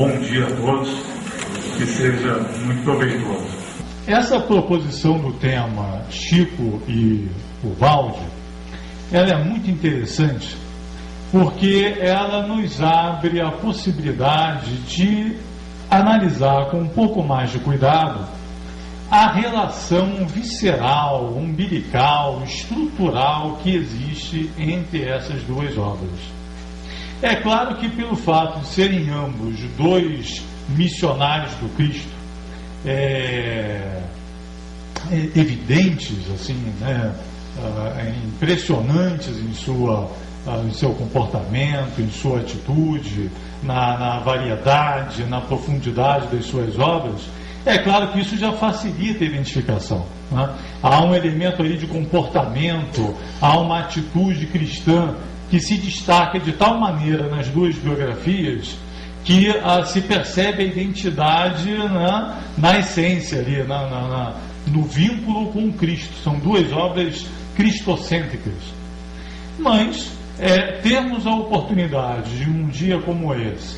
bom dia a todos, que seja muito proveitoso. Essa proposição do tema Chico e o Valde, ela é muito interessante porque ela nos abre a possibilidade de analisar com um pouco mais de cuidado a relação visceral, umbilical, estrutural que existe entre essas duas obras. É claro que pelo fato de serem ambos dois missionários do Cristo, evidentes, assim, né, impressionantes em seu comportamento, em sua atitude, na variedade, na profundidade das suas obras, é claro que isso já facilita a identificação, né? Há um elemento aí de comportamento, há uma atitude cristã que se destaca de tal maneira nas duas biografias que se percebe a identidade, né, na essência ali, no vínculo com Cristo. São duas obras cristocêntricas. Mas termos a oportunidade de um dia como esse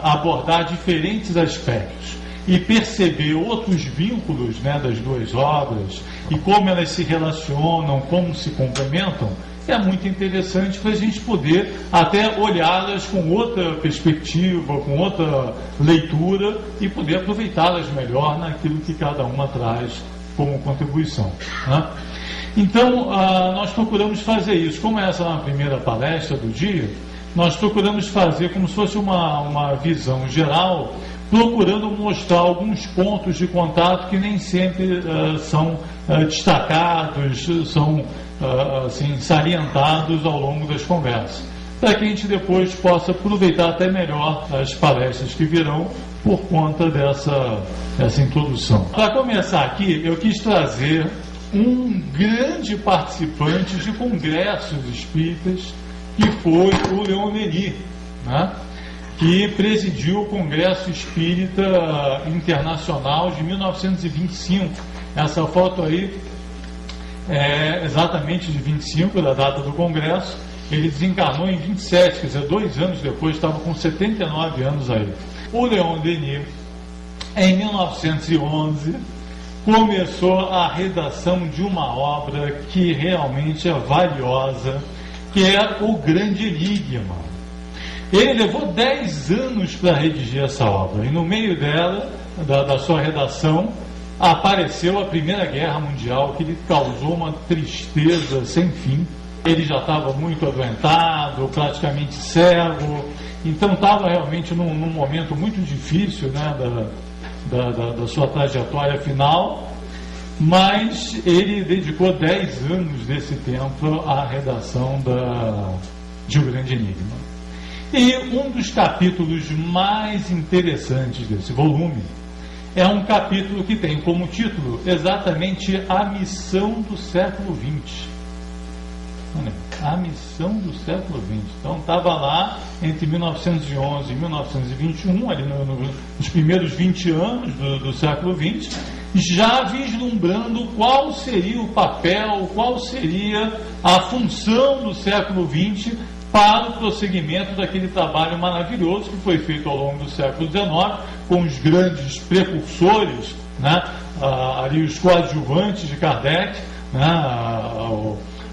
abordar diferentes aspectos e perceber outros vínculos, né, das duas obras e como elas se relacionam, como se complementam, é muito interessante para a gente poder até olhá-las com outra perspectiva, com outra leitura e poder aproveitá-las melhor naquilo que cada uma traz como contribuição, né? Então, nós procuramos fazer isso. Como essa é a primeira palestra do dia, nós procuramos fazer como se fosse uma visão geral, procurando mostrar alguns pontos de contato que nem sempre são destacados, são assim, salientados ao longo das conversas, para que a gente depois possa aproveitar até melhor as palestras que virão por conta dessa introdução. Para começar aqui, eu quis trazer um grande participante de congressos espíritas, que foi o Leon Denis, né, que presidiu o Congresso Espírita Internacional de 1925. Essa foto aí é exatamente de 25, da data do Congresso. Ele desencarnou em 27, quer dizer, 2 anos depois, estava com 79 anos aí. O Leon Denis, em 1911, começou a redação de uma obra que realmente é valiosa, que é O Grande Enigma. Ele levou 10 anos para redigir essa obra, e no meio dela, da sua redação, apareceu a Primeira Guerra Mundial, que lhe causou uma tristeza sem fim. Ele já estava muito adoentado, praticamente cego, então estava realmente num momento muito difícil, né, da sua trajetória final, mas ele dedicou 10 anos desse tempo à redação de O Grande Enigma. E um dos capítulos mais interessantes desse volume é um capítulo que tem como título exatamente A Missão do Século XX. A Missão do Século XX. Então estava lá entre 1911 e 1921, ali nos primeiros 20 anos do século XX, já vislumbrando qual seria o papel, qual seria a função do século XX para o prosseguimento daquele trabalho maravilhoso que foi feito ao longo do século XIX, com os grandes precursores, né, ali os coadjuvantes de Kardec, né,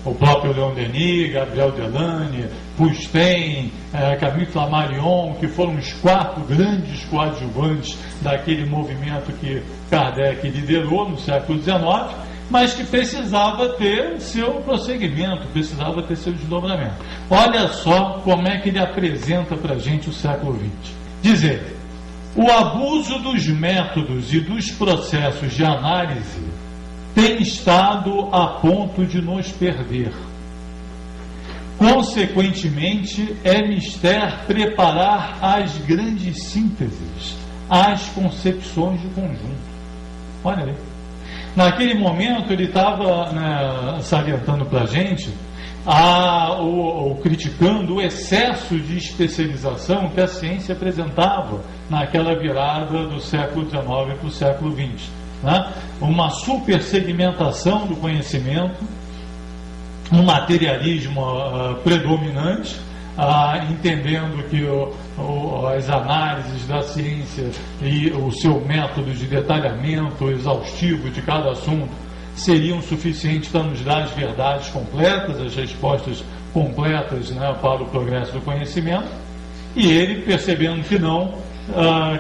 o próprio Leon Denis, Gabriel Delany, Pustin, Camille Flammarion, que foram os 4 grandes coadjuvantes daquele movimento que Kardec liderou no século XIX, mas que precisava ter seu prosseguimento, precisava ter seu desdobramento. Olha só como é que ele apresenta para a gente o século XX. Diz ele: o abuso dos métodos e dos processos de análise tem estado a ponto de nos perder. Consequentemente, é mister preparar as grandes sínteses, as concepções de conjunto. Olha aí. Naquele momento, ele estava, né, salientando para a gente, criticando o excesso de especialização que a ciência apresentava naquela virada do século XIX para o século XX. Né? Uma supersegmentação do conhecimento, um materialismo predominante, entendendo que as análises da ciência e o seu método de detalhamento exaustivo de cada assunto seriam suficientes para nos dar as verdades completas, as respostas completas, né, para o progresso do conhecimento. E ele, percebendo que não,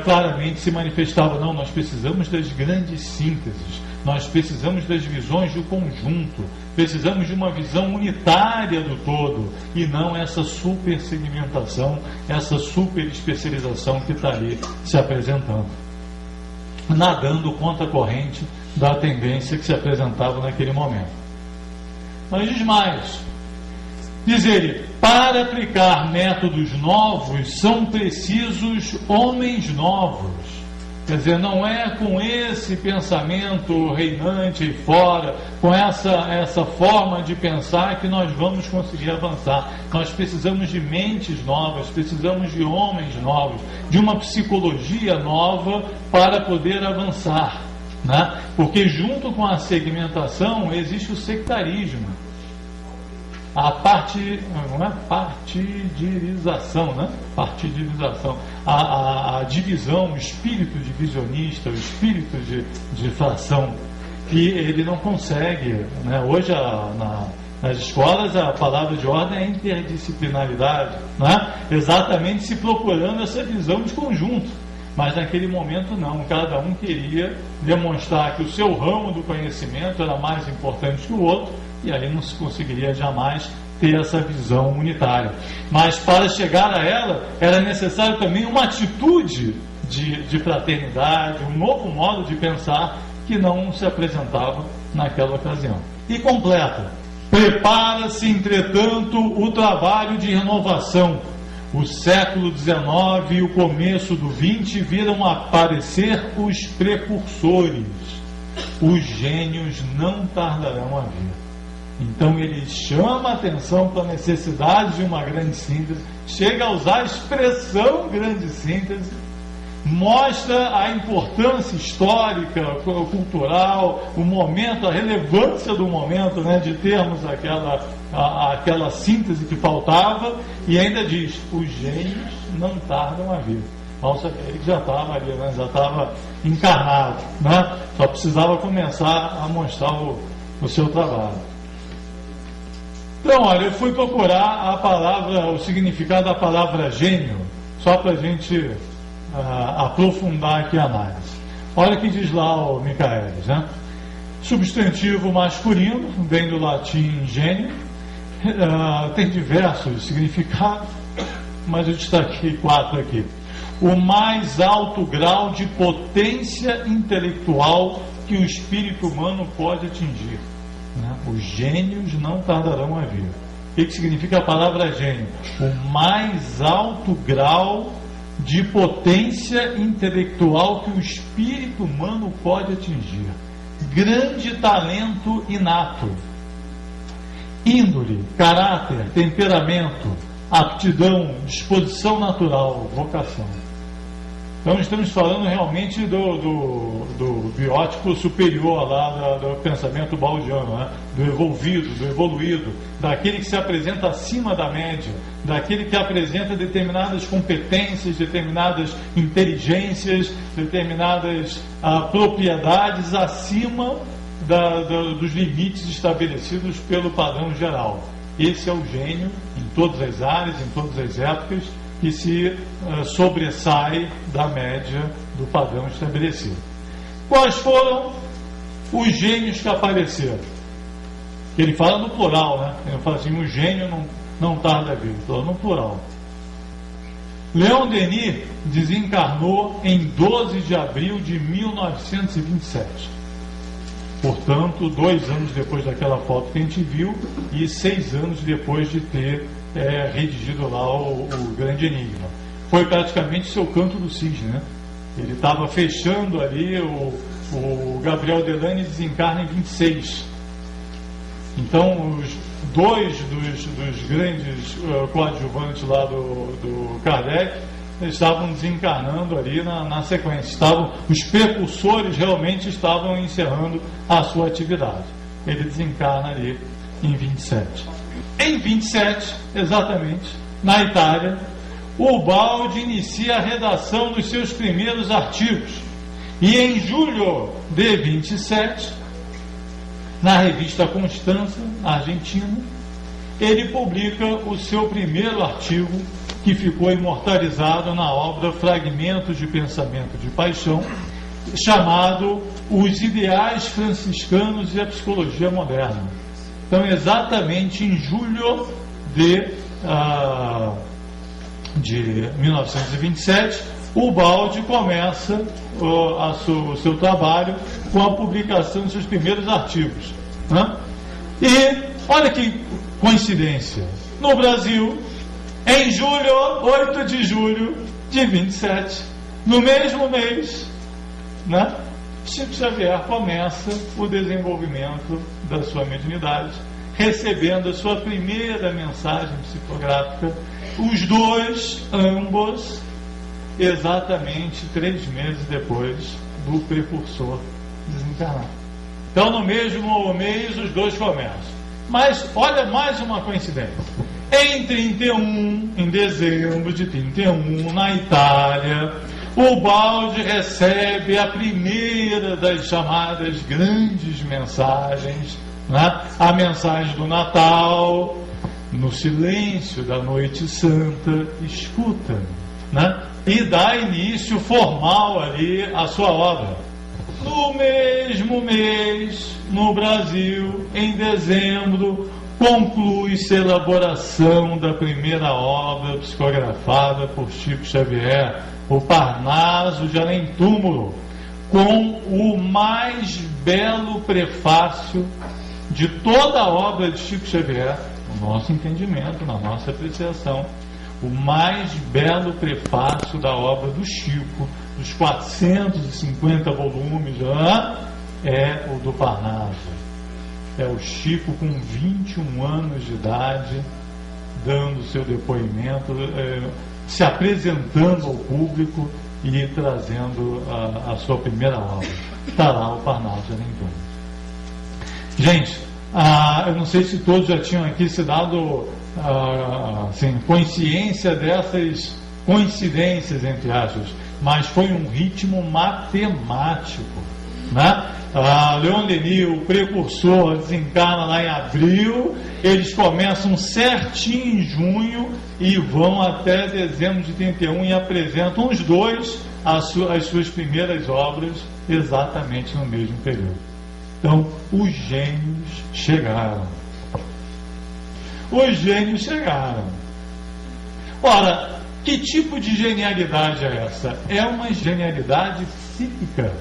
claramente se manifestava: não, nós precisamos das grandes sínteses, nós precisamos das visões do conjunto, precisamos de uma visão unitária do todo, e não essa supersegmentação, essa superespecialização que está ali se apresentando, nadando contra a corrente da tendência que se apresentava naquele momento. Mas diz mais, diz ele: para aplicar métodos novos são precisos homens novos. Quer dizer, não é com esse pensamento reinante fora, com essa forma de pensar que nós vamos conseguir avançar. Nós precisamos de mentes novas, precisamos de homens novos, de uma psicologia nova para poder avançar, né? Porque junto com a segmentação existe o sectarismo. A partidarização, né? Partidarização, a divisão, o espírito divisionista, o espírito de fração, que ele não consegue, né? Hoje nas escolas a palavra de ordem é interdisciplinaridade, né? Exatamente se procurando essa visão de conjunto. Mas naquele momento não, cada um queria demonstrar que o seu ramo do conhecimento era mais importante que o outro, e aí não se conseguiria jamais ter essa visão unitária. Mas para chegar a ela, era necessário também uma atitude de fraternidade, um novo modo de pensar que não se apresentava naquela ocasião. E completa: prepara-se, entretanto, o trabalho de renovação. O século XIX e o começo do XX viram aparecer os precursores. Os gênios não tardarão a vir. Então ele chama a atenção para a necessidade de uma grande síntese, chega a usar a expressão grande síntese, mostra a importância histórica, cultural, o momento, a relevância do momento, né, de termos aquela síntese que faltava, e ainda diz: os gênios não tardam a vir. Nossa, ele já estava ali, né, já estava encarnado, né, só precisava começar a mostrar o seu trabalho. Então, olha, eu fui procurar o significado da palavra gênio, só para a gente aprofundar aqui a análise. Olha o que diz lá o Michaelis, né? Substantivo masculino, vem do latim gênio, tem diversos significados, mas eu destaquei 4 aqui. O mais alto grau de potência intelectual que o espírito humano pode atingir. Os gênios não tardarão a vir. O que significa a palavra gênio? O mais alto grau de potência intelectual que o espírito humano pode atingir. Grande talento inato, índole, caráter, temperamento, aptidão, disposição natural, vocação. Então estamos falando realmente do biótipo superior lá do pensamento baldiano, né? Do evoluído, daquele que se apresenta acima da média, daquele que apresenta determinadas competências, determinadas inteligências, determinadas propriedades acima dos limites estabelecidos pelo padrão geral. Esse é o gênio em todas as áreas, em todas as épocas, que se sobressai da média do padrão estabelecido. Quais foram os gênios que apareceram? Ele fala no plural, né? Ele fala assim: o gênio não tarda a vir. Ele fala no plural. Leon Denis desencarnou em 12 de abril de 1927. Portanto, 2 anos depois daquela foto que a gente viu e 6 anos depois de ter redigido lá o Grande Enigma. Foi praticamente seu Canto do Cisne, né? Ele estava fechando ali, o Gabriel Delany desencarna em 26. Então, os 2 dos grandes coadjuvantes lá do Kardec estavam desencarnando ali na sequência. Os precursores realmente estavam encerrando a sua atividade. Ele desencarna ali em 27. Em 27, exatamente, na Itália, Ubaldi inicia a redação dos seus primeiros artigos e em julho de 27, na revista Constança, Argentina, ele publica o seu primeiro artigo, que ficou imortalizado na obra Fragmentos de Pensamento de Paixão, chamado Os Ideais Franciscanos e a Psicologia Moderna. Então, exatamente em julho de 1927, Ubaldi começa o seu trabalho com a publicação de seus primeiros artigos, né? E olha que coincidência, no Brasil, em julho, 8 de julho de 27, no mesmo mês, né, Chico Xavier começa o desenvolvimento da sua mediunidade, recebendo a sua primeira mensagem psicográfica, os dois, ambos, exatamente 3 meses depois do precursor desencarnar. Então, no mesmo mês, os dois começam. Mas, olha mais uma coincidência. Em dezembro de 31, na Itália, Ubaldi recebe a primeira das chamadas grandes mensagens, né? A mensagem do Natal, no silêncio da noite santa, escuta, né? E dá início formal ali à sua obra. No mesmo mês, no Brasil, em dezembro, conclui-se a elaboração da primeira obra psicografada por Chico Xavier, o Parnaso de Além Túmulo, com o mais belo prefácio de toda a obra de Chico Xavier, no nosso entendimento, na nossa apreciação, o mais belo prefácio da obra do Chico, dos 450 volumes, é o do Parnaso. É o Chico com 21 anos de idade, dando seu depoimento, se apresentando ao público e trazendo a sua primeira obra. Está lá o Parnaso de Além Túmulo. Gente, eu não sei se todos já tinham aqui se dado assim, consciência dessas coincidências, entre aspas, mas foi um ritmo matemático, né? Leon Denis, o precursor, desencarna lá em abril, eles começam certinho em junho e vão até dezembro de 31 e apresentam os dois as suas primeiras obras exatamente no mesmo período. Então, os gênios chegaram. Os gênios chegaram. Ora, que tipo de genialidade é essa? É uma genialidade psíquica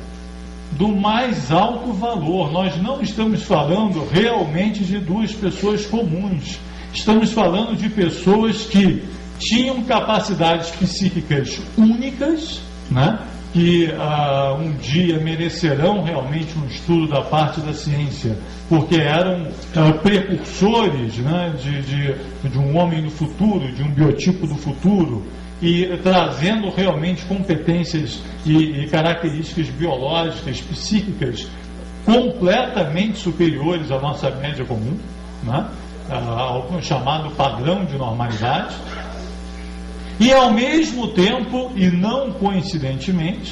do mais alto valor. Nós não estamos falando realmente de duas pessoas comuns. Estamos falando de pessoas que tinham capacidades psíquicas únicas, né? Que um dia merecerão realmente um estudo da parte da ciência, porque eram precursores, né, de um homem do futuro, de um biotipo do futuro, e trazendo realmente competências e características biológicas, psíquicas, completamente superiores à nossa média comum, né, ao chamado padrão de normalidade. E ao mesmo tempo, e não coincidentemente,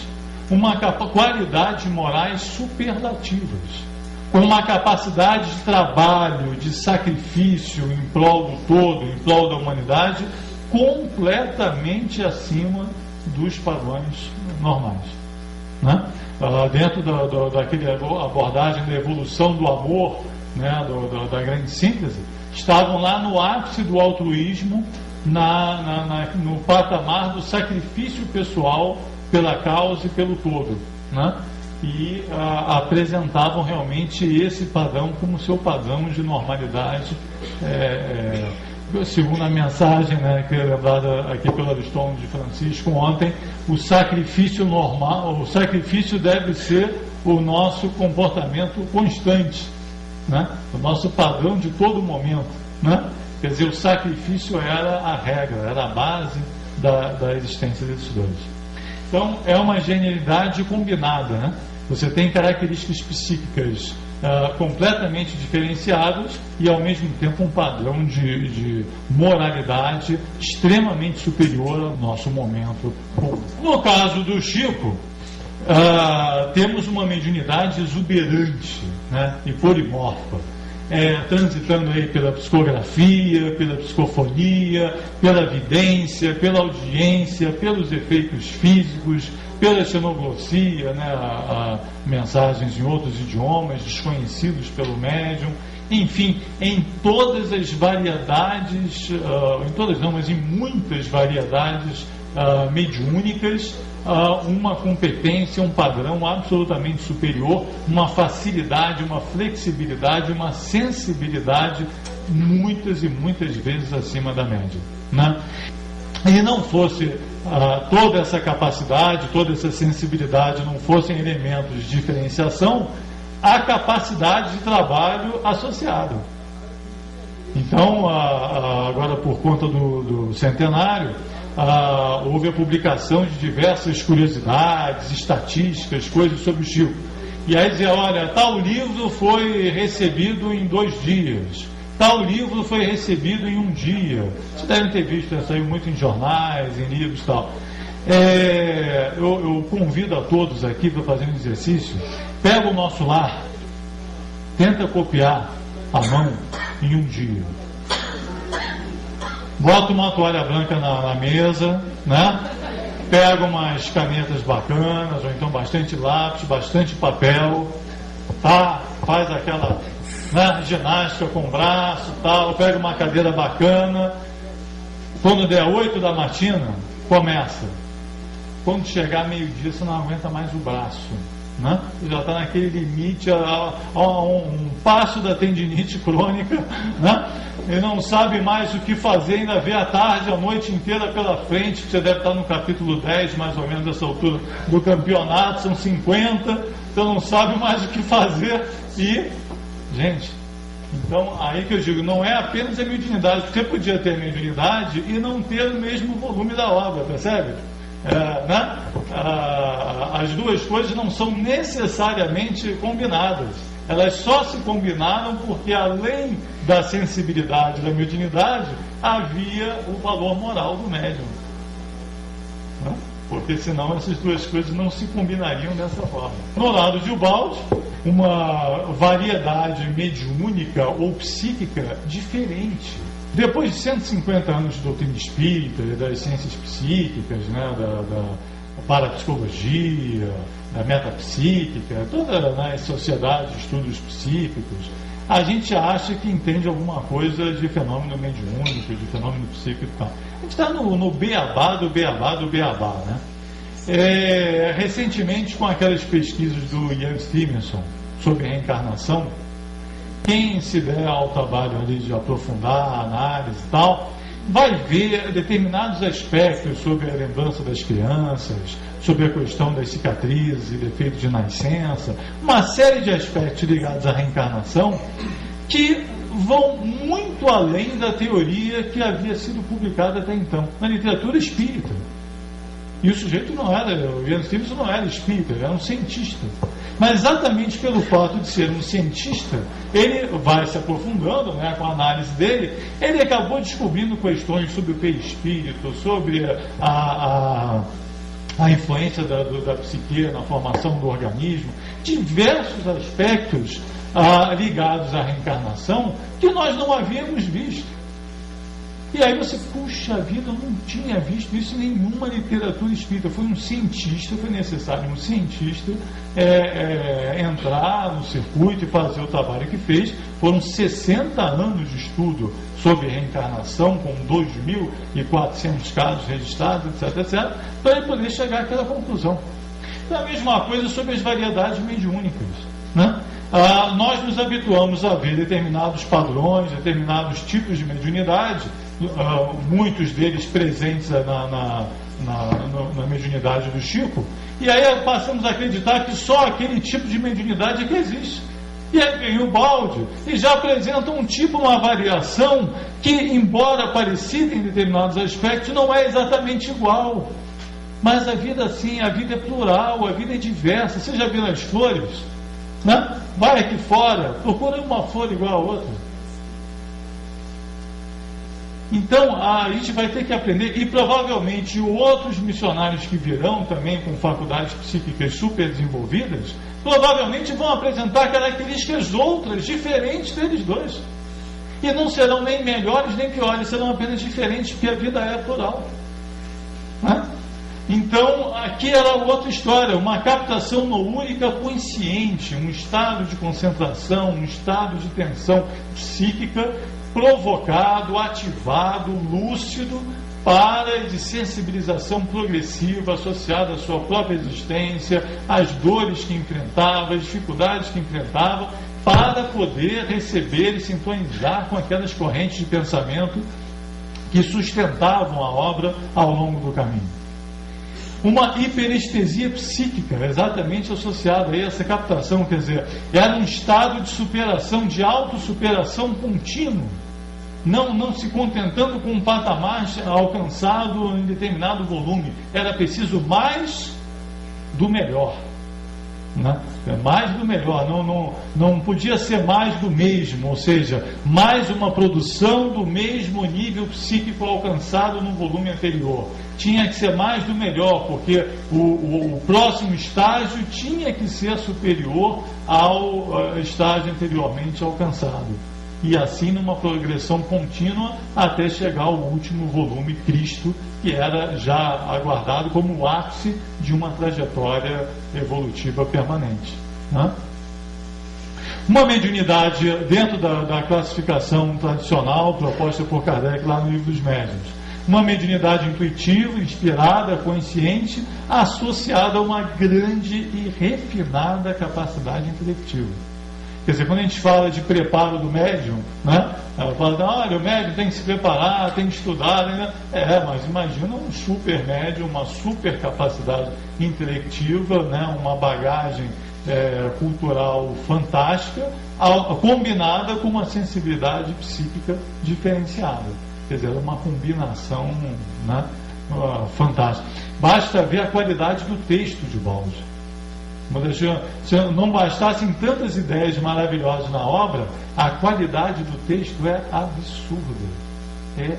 uma qualidades morais superlativas, com uma capacidade de trabalho, de sacrifício em prol do todo, em prol da humanidade, completamente acima dos padrões normais, né? Dentro daquela abordagem da evolução do amor, né, da grande síntese, estavam lá no ápice do altruísmo, no patamar do sacrifício pessoal pela causa e pelo todo, né? E apresentavam realmente esse padrão como seu padrão de normalidade, segundo a mensagem, né, que é lembrada aqui pelo Aristóteles de Francisco ontem, o sacrifício normal, o sacrifício deve ser o nosso comportamento constante, né? O nosso padrão de todo momento, né? Quer dizer, o sacrifício era a regra, era a base da existência desses dois. Então, é uma genialidade combinada, né? Você tem características psíquicas completamente diferenciados e, ao mesmo tempo, um padrão de moralidade extremamente superior ao nosso momento. No caso do Chico, temos uma mediunidade exuberante, né, e polimorfa, transitando aí pela psicografia, pela psicofonia, pela vidência, pela audiência, pelos efeitos físicos, pela xenoglossia, né, mensagens em outros idiomas desconhecidos pelo médium, enfim, em todas as variedades, em todas não, mas em muitas variedades mediúnicas, uma competência, um padrão absolutamente superior, uma facilidade, uma flexibilidade, uma sensibilidade muitas e muitas vezes acima da média, né? E não fosse toda essa capacidade, toda essa sensibilidade, não fossem elementos de diferenciação, a capacidade de trabalho associada. Então, agora por conta do centenário, houve a publicação de diversas curiosidades, estatísticas, coisas sobre o Chico. E aí dizia, olha, tal livro foi recebido em 2 dias, tal livro foi recebido em 1 dia. Vocês devem ter visto, saiu muito em jornais, em livros e tal. Eu convido a todos aqui para fazer um exercício. Pega o nosso lar, tenta copiar à mão em 1 dia. Bota uma toalha branca na mesa, né? Pega umas canetas bacanas, ou então bastante lápis, bastante papel, tá? Faz aquela, né, ginástica com o braço, tal, pega uma cadeira bacana. Quando der 8 da matina, começa. Quando chegar meio-dia, você não aguenta mais o braço, né? Já está naquele limite, a um passo da tendinite crônica, né? E não sabe mais o que fazer, ainda vê a tarde, a noite inteira pela frente, que você deve estar no capítulo 10, mais ou menos, dessa altura do campeonato, são 50, você não sabe mais o que fazer. E, gente, então aí que eu digo, não é apenas a mediunidade, porque você podia ter a mediunidade e não ter o mesmo volume da obra, percebe? Né? As duas coisas não são necessariamente combinadas. Elas só se combinaram porque, além da sensibilidade da mediunidade, havia o valor moral do médium, né? Porque senão essas duas coisas não se combinariam dessa forma. No lado de Ubaldi, uma variedade mediúnica ou psíquica diferente. Depois de 150 anos de doutrina espírita e das ciências psíquicas, né, da parapsicologia, da metapsíquica, toda, né, sociedade de estudos psíquicos, a gente acha que entende alguma coisa de fenômeno mediúnico, de fenômeno psíquico e tal. A gente está no beabá do beabá do beabá, né? Recentemente, com aquelas pesquisas do Ian Stevenson sobre reencarnação, quem se der ao trabalho ali de aprofundar a análise e tal, vai ver determinados aspectos sobre a lembrança das crianças, sobre a questão das cicatrizes e defeitos de nascença, uma série de aspectos ligados à reencarnação que vão muito além da teoria que havia sido publicada até então, na literatura espírita. E o sujeito não era, o Ian Stevenson não era espírita, ele era um cientista. Mas exatamente pelo fato de ser um cientista, ele vai se aprofundando, né, com a análise dele, ele acabou descobrindo questões sobre o perispírito, sobre a influência da psique na formação do organismo, diversos aspectos ligados à reencarnação que nós não havíamos visto. E aí você, puxa vida, eu não tinha visto isso em nenhuma literatura espírita. Foi um cientista, foi necessário um cientista entrar no circuito e fazer o trabalho que fez. Foram 60 anos de estudo sobre reencarnação, com 2.400 casos registrados, etc, etc, para ele poder chegar àquela conclusão. Então, a mesma coisa sobre as variedades mediúnicas, né? Nós nos habituamos a ver determinados padrões, determinados tipos de mediunidade, muitos deles presentes na mediunidade do Chico, e aí passamos a acreditar que só aquele tipo de mediunidade é que existe. E aí vem o Ubaldi e já apresenta um tipo, uma variação que, embora parecida em determinados aspectos, não é exatamente igual. Mas a vida, sim, a vida é plural, a vida é diversa. Você já viu as flores? né? Vai aqui fora, procura uma flor igual a outra. Então, a gente vai ter que aprender, e provavelmente outros missionários que virão também com faculdades psíquicas super desenvolvidas, provavelmente vão apresentar características outras, diferentes deles dois. E não serão nem melhores nem piores, serão apenas diferentes, porque a vida é plural. Né? Então, aqui era outra história, uma captação noúrica consciente, um estado de concentração, um estado de tensão psíquica provocado, ativado, lúcido, de sensibilização progressiva associada à sua própria existência, às dores que enfrentava, às dificuldades que enfrentava, para poder receber e sintonizar com aquelas correntes de pensamento que sustentavam a obra ao longo do caminho. Uma hiperestesia psíquica, exatamente associada a essa captação, quer dizer, era um estado de superação, de autossuperação contínuo, não se contentando com um patamar alcançado em determinado volume, era preciso mais do melhor, né? Mais do melhor, não podia ser mais do mesmo, ou seja, mais uma produção do mesmo nível psíquico alcançado no volume anterior. Tinha que ser mais do melhor, porque o próximo estágio tinha que ser superior ao estágio anteriormente alcançado. E assim numa progressão contínua até chegar ao último volume, Cristo, que era já aguardado como o ápice de uma trajetória evolutiva permanente. Né? Uma mediunidade dentro da classificação tradicional proposta por Kardec lá no Livro dos Médiuns. Uma mediunidade intuitiva, inspirada, consciente, associada a uma grande e refinada capacidade intelectiva. Quer dizer, quando a gente fala de preparo do médium, né? Ela fala, olha, o médium tem que se preparar, tem que estudar, né? Mas imagina um super médium, uma super capacidade intelectiva, né? Uma bagagem cultural fantástica, combinada com uma sensibilidade psíquica diferenciada. Quer dizer, uma combinação, né? Fantástica. Basta ver a qualidade do texto de Baldi. Se não bastassem tantas ideias maravilhosas na obra, a qualidade do texto é absurda. É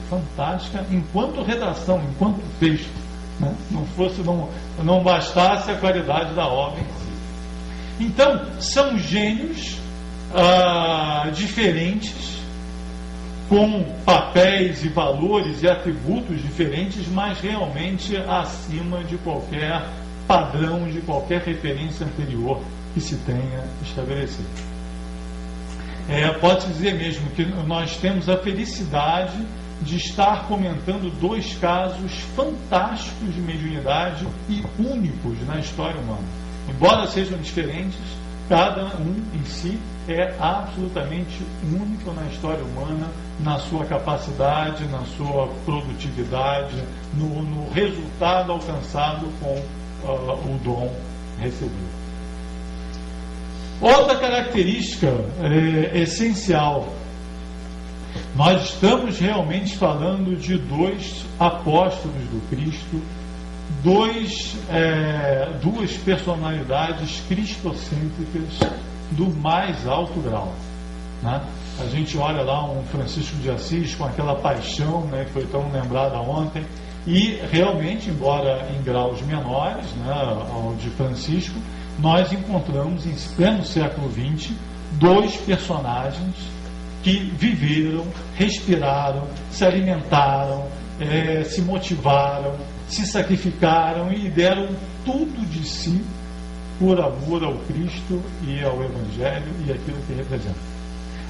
fantástica enquanto redação, enquanto texto. Né? Não bastasse a qualidade da obra em si. Então, são gênios diferentes, com papéis e valores e atributos diferentes, mas realmente acima de qualquer padrão, de qualquer referência anterior que se tenha estabelecido. Pode-se dizer mesmo que nós temos a felicidade de estar comentando dois casos fantásticos de mediunidade e únicos na história humana. Embora sejam diferentes, cada um em si é absolutamente único na história humana, na sua capacidade, na sua produtividade, no resultado alcançado com o dom recebido. Outra característica essencial, nós estamos realmente falando de dois apóstolos do Cristo, duas personalidades cristocêntricas do mais alto grau. Né? A gente olha lá um Francisco de Assis com aquela paixão, né, que foi tão lembrada ontem, e realmente, embora em graus menores, né, ao de Francisco, nós encontramos em pleno século XX dois personagens que viveram, respiraram, se alimentaram, se motivaram, se sacrificaram e deram tudo de si por amor ao Cristo e ao Evangelho e aquilo que representa.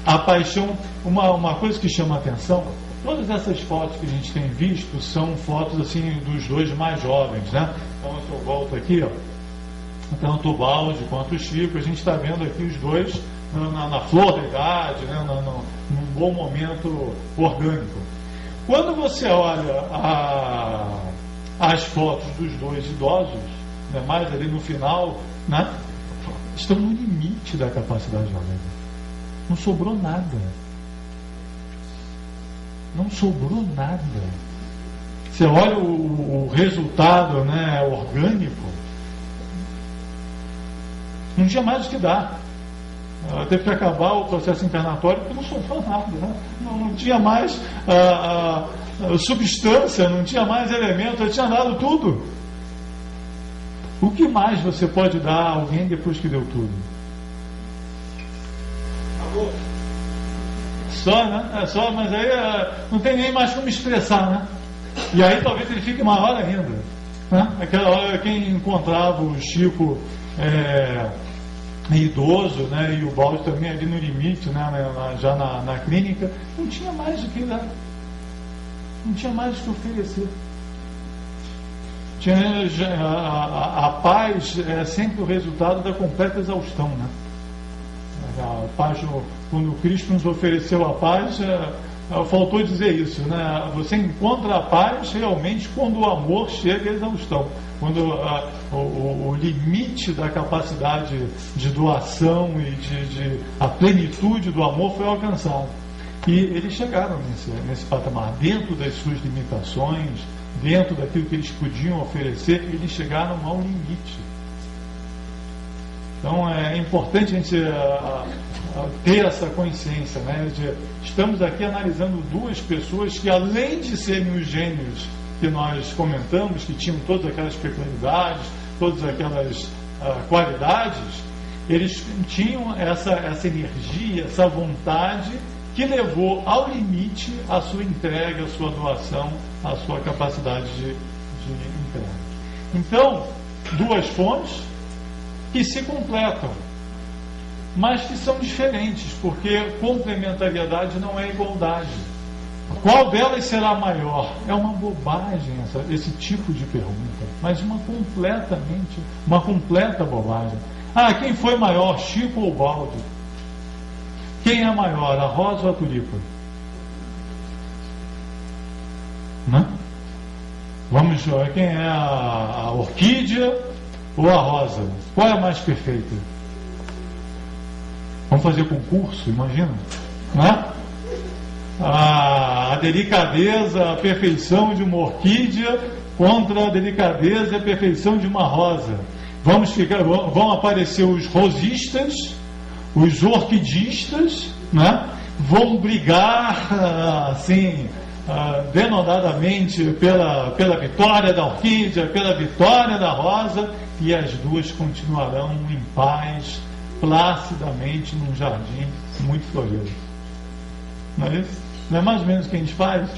A paixão, uma coisa que chama a atenção, todas essas fotos que a gente tem visto são fotos assim dos dois mais jovens, né? Então eu volto aqui, ó, tanto o Baldi quanto o Chico, a gente está vendo aqui os dois na flor da idade, né? Num bom momento orgânico. Quando você olha as fotos dos dois idosos, né, mais ali no final, né, estão no limite da capacidade orgânica. Não sobrou nada. Não sobrou nada. Você olha o resultado, né, orgânico, Não tinha mais o que dar. Teve que acabar o processo internatório porque não sobrou nada, né? Não tinha mais substância, não tinha mais elemento, ele tinha dado tudo. O que mais você pode dar a alguém depois que deu tudo? Amor. Só, né? Só, mas aí não tem nem mais como expressar, né? E aí talvez ele fique maior ainda, né? Aquela hora quem encontrava o Chico idoso, né? E o Balde também ali no limite, né? Já na clínica, não tinha mais o que dar, não tinha mais o que oferecer. A paz é sempre o resultado da completa exaustão, né? A paz, quando Cristo nos ofereceu a paz, faltou dizer isso, né? Você encontra a paz realmente quando o amor chega à exaustão, quando o limite da capacidade de doação e a plenitude do amor foi alcançado. E eles chegaram nesse patamar, dentro das suas limitações, dentro daquilo que eles podiam oferecer, eles chegaram ao limite. Então é importante a gente ter essa consciência, né? Estamos aqui analisando duas pessoas que, além de serem os gênios que nós comentamos, que tinham todas aquelas peculiaridades, todas aquelas qualidades, eles tinham essa energia, essa vontade que levou ao limite a sua entrega, a sua doação, a sua capacidade de entrega. Então, duas fontes que se completam, mas que são diferentes, porque complementariedade não é igualdade. Qual delas será maior? É uma bobagem esse tipo de pergunta, mas uma completa bobagem. Quem foi maior, Chico ou Balde? Quem é maior, a rosa ou a tulipa? Né? Vamos ver, quem é a orquídea ou a rosa? Qual é a mais perfeita? Vamos fazer concurso, imagina? Né? A delicadeza, a perfeição de uma orquídea contra a delicadeza e a perfeição de uma rosa. Vão aparecer os rosistas, os orquidistas, né? Vão brigar assim, denodadamente pela vitória da orquídea, pela vitória da rosa, e as duas continuarão em paz, placidamente, num jardim muito florido. Não é isso? Não é mais ou menos o que a gente faz?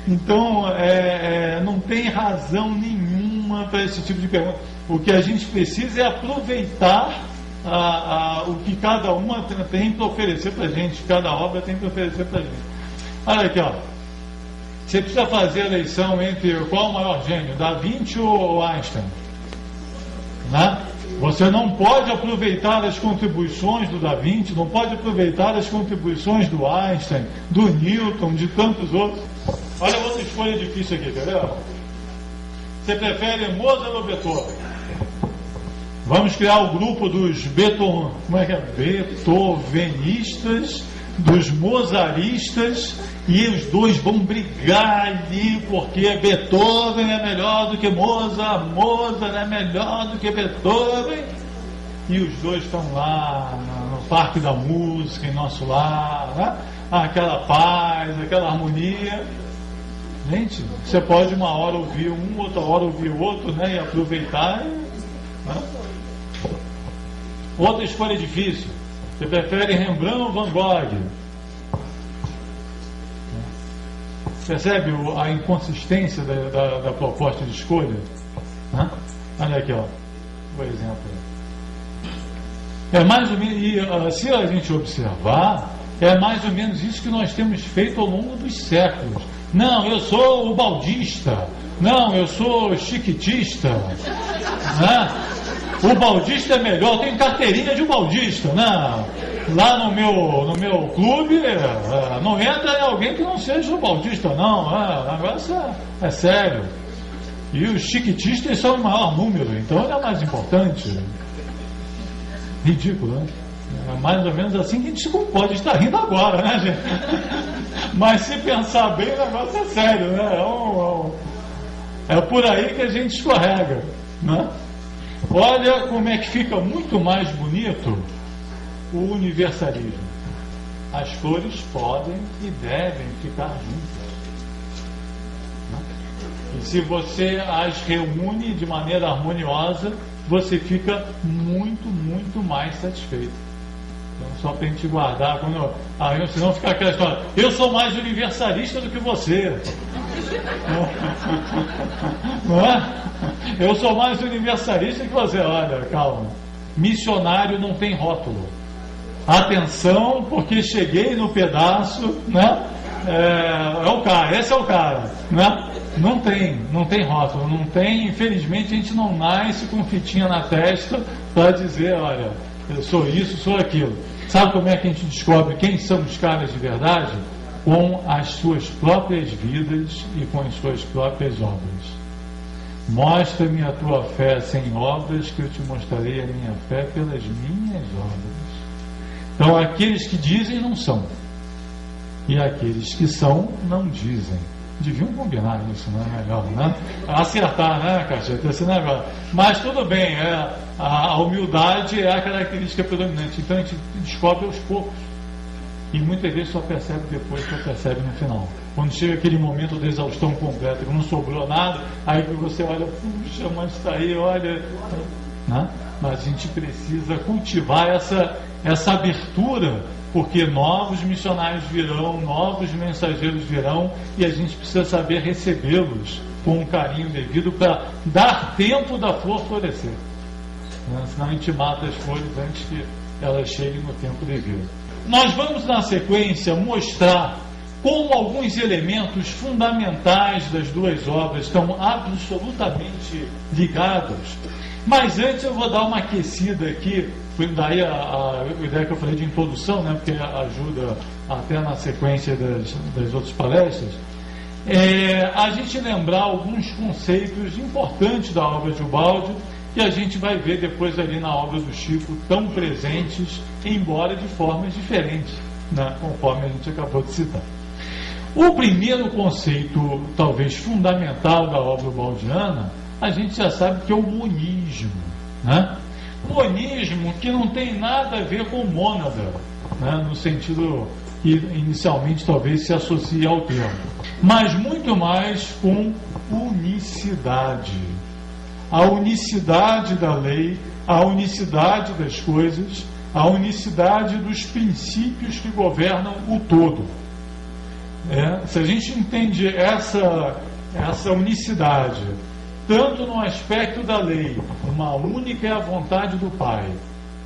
Então, não tem razão nenhuma para esse tipo de pergunta. O que a gente precisa é aproveitar o que cada uma tem para oferecer para a gente, cada obra tem para oferecer para a gente. Olha aqui, ó. Você precisa fazer a eleição entre qual o maior gênio, Da Vinci ou Einstein? Né? Você não pode aproveitar as contribuições do Da Vinci, não pode aproveitar as contribuições do Einstein, do Newton, de tantos outros. Olha outra escolha difícil aqui, quer ver? Você prefere Mozart ou Beethoven? Vamos criar o grupo dos beethovenistas, dos mozaristas, e os dois vão brigar ali, porque Beethoven é melhor do que Mozart, Mozart é melhor do que Beethoven, e os dois estão lá no Parque da Música, em nosso lar, né? Aquela paz, aquela harmonia. Gente, você pode uma hora ouvir um, outra hora ouvir o outro, né? E aproveitar. Né? Outra escolha difícil. Você prefere Rembrandt ou Van Gogh? Percebe a inconsistência da proposta de escolha? Né? Olha aqui, ó, por exemplo. É mais ou menos, e se a gente observar, é mais ou menos isso que nós temos feito ao longo dos séculos. Não, eu sou o baldista. Não, eu sou chiquitista. Né? O baldista é melhor, eu tenho carteirinha de um baldista. Não. Lá no meu clube não entra alguém que não seja o baldista, não. O negócio é sério. E os chiquitistas são o maior número, então ele é mais importante. Ridículo, né? É mais ou menos assim que a gente pode estar rindo agora, né, gente? Mas se pensar bem, o negócio é sério, né? É por aí que a gente escorrega, né? Olha como é que fica muito mais bonito o universalismo. As cores podem e devem ficar juntas. E se você as reúne de maneira harmoniosa, você fica muito, muito mais satisfeito. Então, só para a gente guardar, senão fica aquela história, eu sou mais universalista do que você. Não é? Eu sou mais universalista que você. Olha, calma. Missionário não tem rótulo. Atenção, porque cheguei no pedaço, né? É o cara, esse é o cara, né? Não tem rótulo, não tem, infelizmente a gente não nasce com fitinha na testa para dizer, olha, eu sou isso, sou aquilo. Sabe como é que a gente descobre quem são os caras de verdade? Com as suas próprias vidas e com as suas próprias obras. Mostra-me a tua fé sem obras, que eu te mostrarei a minha fé pelas minhas obras. Então, aqueles que dizem não são, e aqueles que são não dizem. Deviam combinar isso, não é melhor, né? Acertar, né, Cacheta, esse negócio. Mas tudo bem, a humildade é a característica predominante. Então a gente descobre aos poucos. E muitas vezes só percebe depois, só percebe no final. Quando chega aquele momento de exaustão completa, que não sobrou nada, aí que você olha, puxa, mas está aí, olha. Né? Mas a gente precisa cultivar essa abertura, porque novos missionários virão, novos mensageiros virão, e a gente precisa saber recebê-los com um carinho devido para dar tempo da flor florescer. Né? Senão a gente mata as flores antes que elas cheguem no tempo devido. Nós vamos, na sequência, mostrar como alguns elementos fundamentais das duas obras estão absolutamente ligados. Mas antes eu vou dar uma aquecida aqui, foi daí a ideia que eu falei de introdução, né, porque ajuda até na sequência das outras palestras, a gente lembrar alguns conceitos importantes da obra de Ubaldi, que a gente vai ver depois ali na obra do Chico, tão presentes, embora de formas diferentes, né, conforme a gente acabou de citar. O primeiro conceito, talvez fundamental da obra ubaldiana, a gente já sabe que é o monismo, né? Monismo que não tem nada a ver com mônada, né? No sentido que inicialmente talvez se associe ao termo, mas muito mais com unicidade. A unicidade da lei, a unicidade das coisas, a unicidade dos princípios que governam o todo. Se a gente entende essa unicidade, tanto no aspecto da lei, uma única é a vontade do Pai,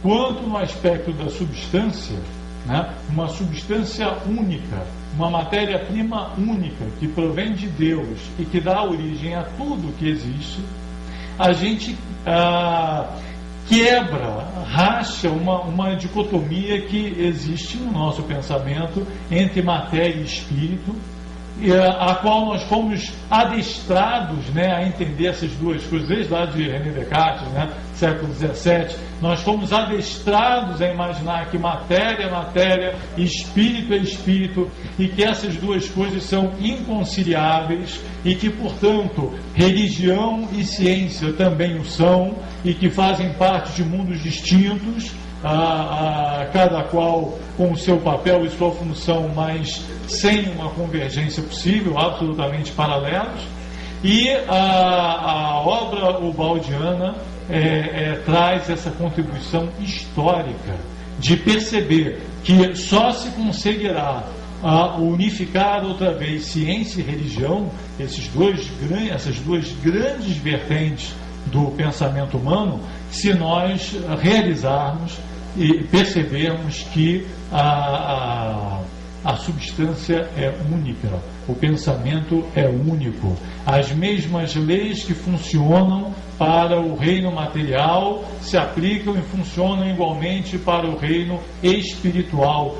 quanto no aspecto da substância, né, uma substância única, uma matéria-prima única, que provém de Deus e que dá origem a tudo que existe, a gente quebra, racha uma dicotomia que existe no nosso pensamento entre matéria e espírito, a qual nós fomos adestrados, né, a entender essas duas coisas, desde lá de René Descartes, né, século XVII, nós fomos adestrados a imaginar que matéria é matéria, espírito é espírito, e que essas duas coisas são inconciliáveis, e que, portanto, religião e ciência também o são, e que fazem parte de mundos distintos, cada qual com o seu papel e sua função, mas sem uma convergência possível, absolutamente paralelos. E a obra ubaldiana traz essa contribuição histórica de perceber que só se conseguirá unificar outra vez ciência e religião, essas duas grandes vertentes do pensamento humano, se nós realizarmos e percebermos que a substância é única, o pensamento é único. As mesmas leis que funcionam para o reino material se aplicam e funcionam igualmente para o reino espiritual.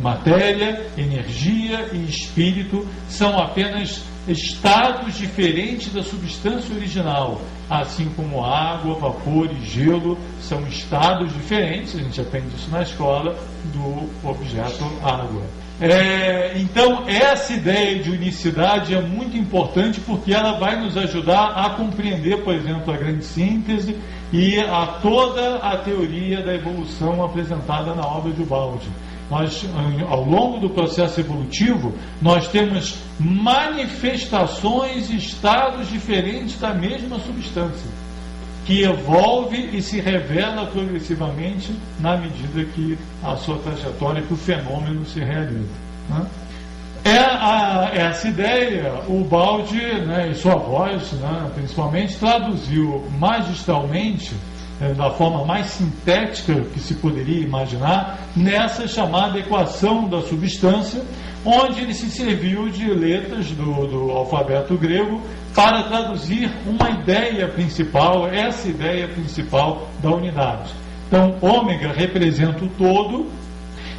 Matéria, energia e espírito são apenas estados diferentes da substância original, assim como água, vapor e gelo são estados diferentes, a gente aprende isso na escola, do objeto água. Então, essa ideia de unicidade é muito importante porque ela vai nos ajudar a compreender, por exemplo, a grande síntese e a toda a teoria da evolução apresentada na obra de Ubaldi. Nós, ao longo do processo evolutivo, nós temos manifestações e estados diferentes da mesma substância, que evolve e se revela progressivamente na medida que a sua trajetória, que o fenômeno se realiza, né? Essa ideia, o Ubaldi, né, e sua voz, né, principalmente, traduziu magistralmente, da forma mais sintética que se poderia imaginar, nessa chamada equação da substância, onde ele se serviu de letras do alfabeto grego para traduzir uma ideia principal, essa ideia principal da unidade. Então, ômega representa o todo,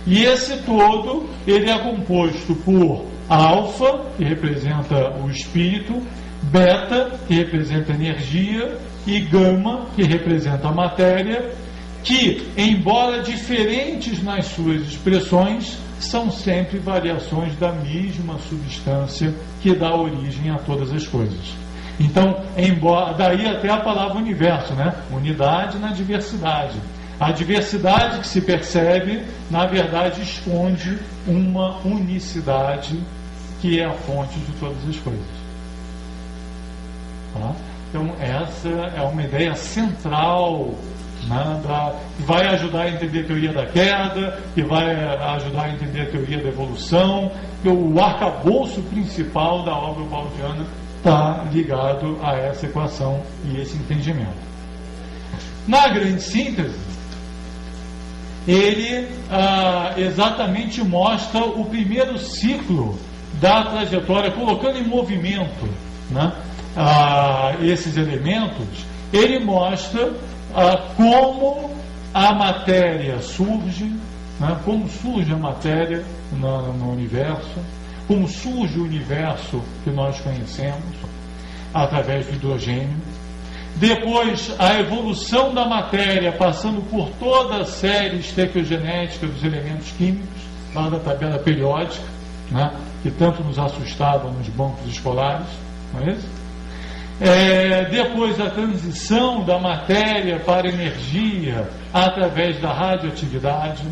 e esse todo ele é composto por alfa, que representa o espírito, beta, que representa a energia, e gama, que representa a matéria, que, embora diferentes nas suas expressões, são sempre variações da mesma substância que dá origem a todas as coisas. Então, daí até a palavra universo, né? Unidade na diversidade. A diversidade que se percebe, na verdade, esconde uma unicidade que é a fonte de todas as coisas. Tá? Então, essa é uma ideia central, né, que vai ajudar a entender a teoria da queda, que vai ajudar a entender a teoria da evolução, que o arcabouço principal da obra ubaldiana está ligado a essa equação e esse entendimento. Na grande síntese, ele exatamente mostra o primeiro ciclo da trajetória, colocando em movimento, né, esses elementos. Ele mostra como a matéria surge, né, como surge a matéria no universo, como surge o universo que nós conhecemos através do hidrogênio. Depois, a evolução da matéria, passando por toda a série estequiogenética dos elementos químicos, lá da tabela periódica, né, que tanto nos assustava nos bancos escolares, não é isso? Depois, a transição da matéria para a energia através da radioatividade,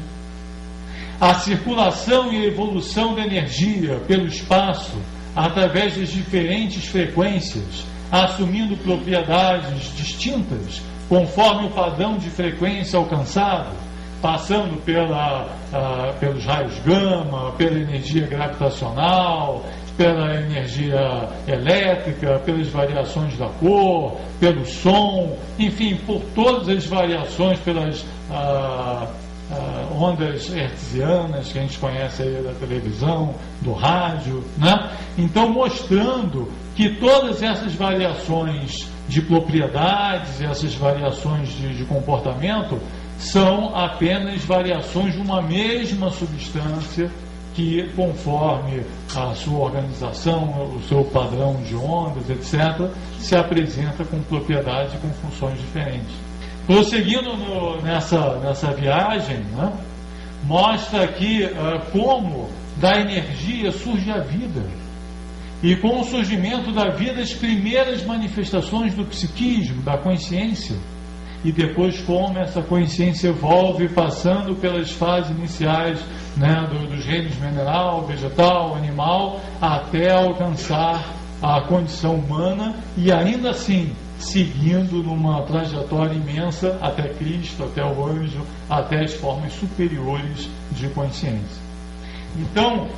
a circulação e evolução da energia pelo espaço através das diferentes frequências, assumindo propriedades distintas conforme o padrão de frequência alcançado, passando pelos raios gama, pela energia gravitacional, pela energia elétrica, pelas variações da cor, pelo som, enfim, por todas as variações, pelas ondas hertzianas que a gente conhece aí da televisão, do rádio, né? Então, mostrando que todas essas variações de propriedades, essas variações de comportamento, são apenas variações de uma mesma substância que, conforme a sua organização, o seu padrão de ondas, etc., se apresenta com propriedades e com funções diferentes. Prosseguindo nessa viagem, né, mostra aqui como da energia surge a vida. E com o surgimento da vida, as primeiras manifestações do psiquismo, da consciência, e depois como essa consciência evolve, passando pelas fases iniciais, né, dos reinos mineral, vegetal, animal, até alcançar a condição humana, e ainda assim seguindo numa trajetória imensa até Cristo, até o anjo, até as formas superiores de consciência. Então,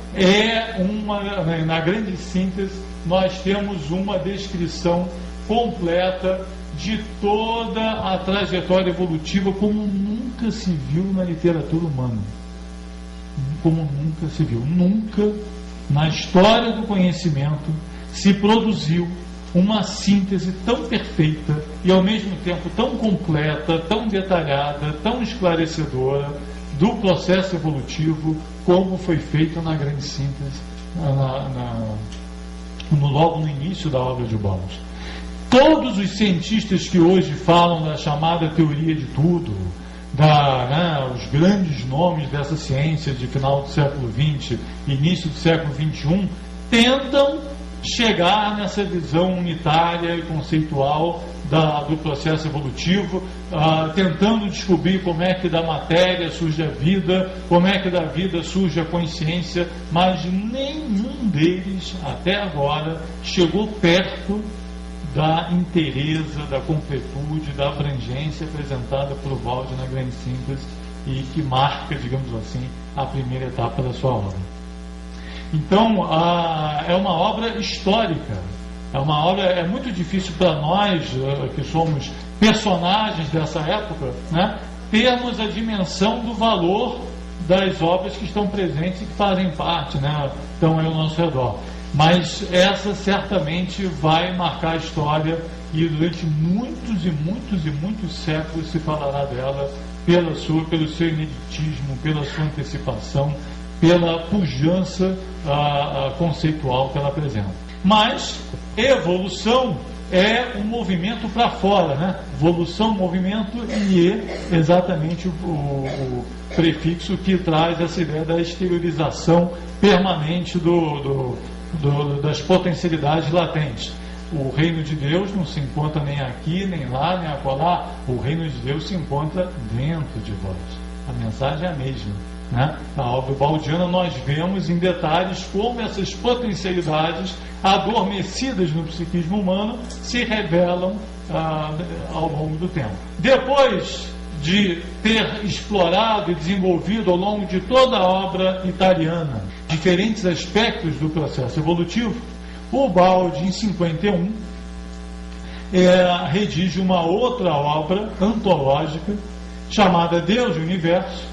na grande síntese, nós temos uma descrição completa de toda a trajetória evolutiva como nunca se viu na literatura humana. Como nunca se viu. Nunca, na história do conhecimento, se produziu uma síntese tão perfeita e, ao mesmo tempo, tão completa, tão detalhada, tão esclarecedora do processo evolutivo como foi feito na grande síntese, logo no início da obra de Ubaldi. Todos os cientistas que hoje falam da chamada teoria de tudo, os grandes nomes dessa ciência de final do século XX, início do século XXI, tentam chegar nessa visão unitária e conceitual do processo evolutivo, tentando descobrir como é que da matéria surge a vida, como é que da vida surge a consciência, mas nenhum deles, até agora, chegou perto da inteireza, da completude, da abrangência apresentada por Ubaldi na Grande Síntese e que marca, digamos assim, a primeira etapa da sua obra. Então, é uma obra histórica, é muito difícil para nós, que somos personagens dessa época, né, termos a dimensão do valor das obras que estão presentes e que fazem parte, né, estão aí ao nosso redor. Mas essa certamente vai marcar a história e durante muitos e muitos e muitos séculos se falará dela pelo seu ineditismo, pela sua antecipação, pela pujança conceitual que ela apresenta. Mas evolução é um movimento para fora, né? Evolução, movimento, e exatamente o prefixo que traz essa ideia da exteriorização permanente das potencialidades latentes. O reino de Deus não se encontra nem aqui, nem lá, nem acolá. O reino de Deus se encontra dentro de vós. A mensagem é a mesma, né? Na obra baldiana nós vemos em detalhes como essas potencialidades adormecidas no psiquismo humano se revelam ao longo do tempo. Depois de ter explorado e desenvolvido ao longo de toda a obra italiana diferentes aspectos do processo evolutivo, o Ubaldi, em 51, redige uma outra obra antológica chamada Deus e o Universo,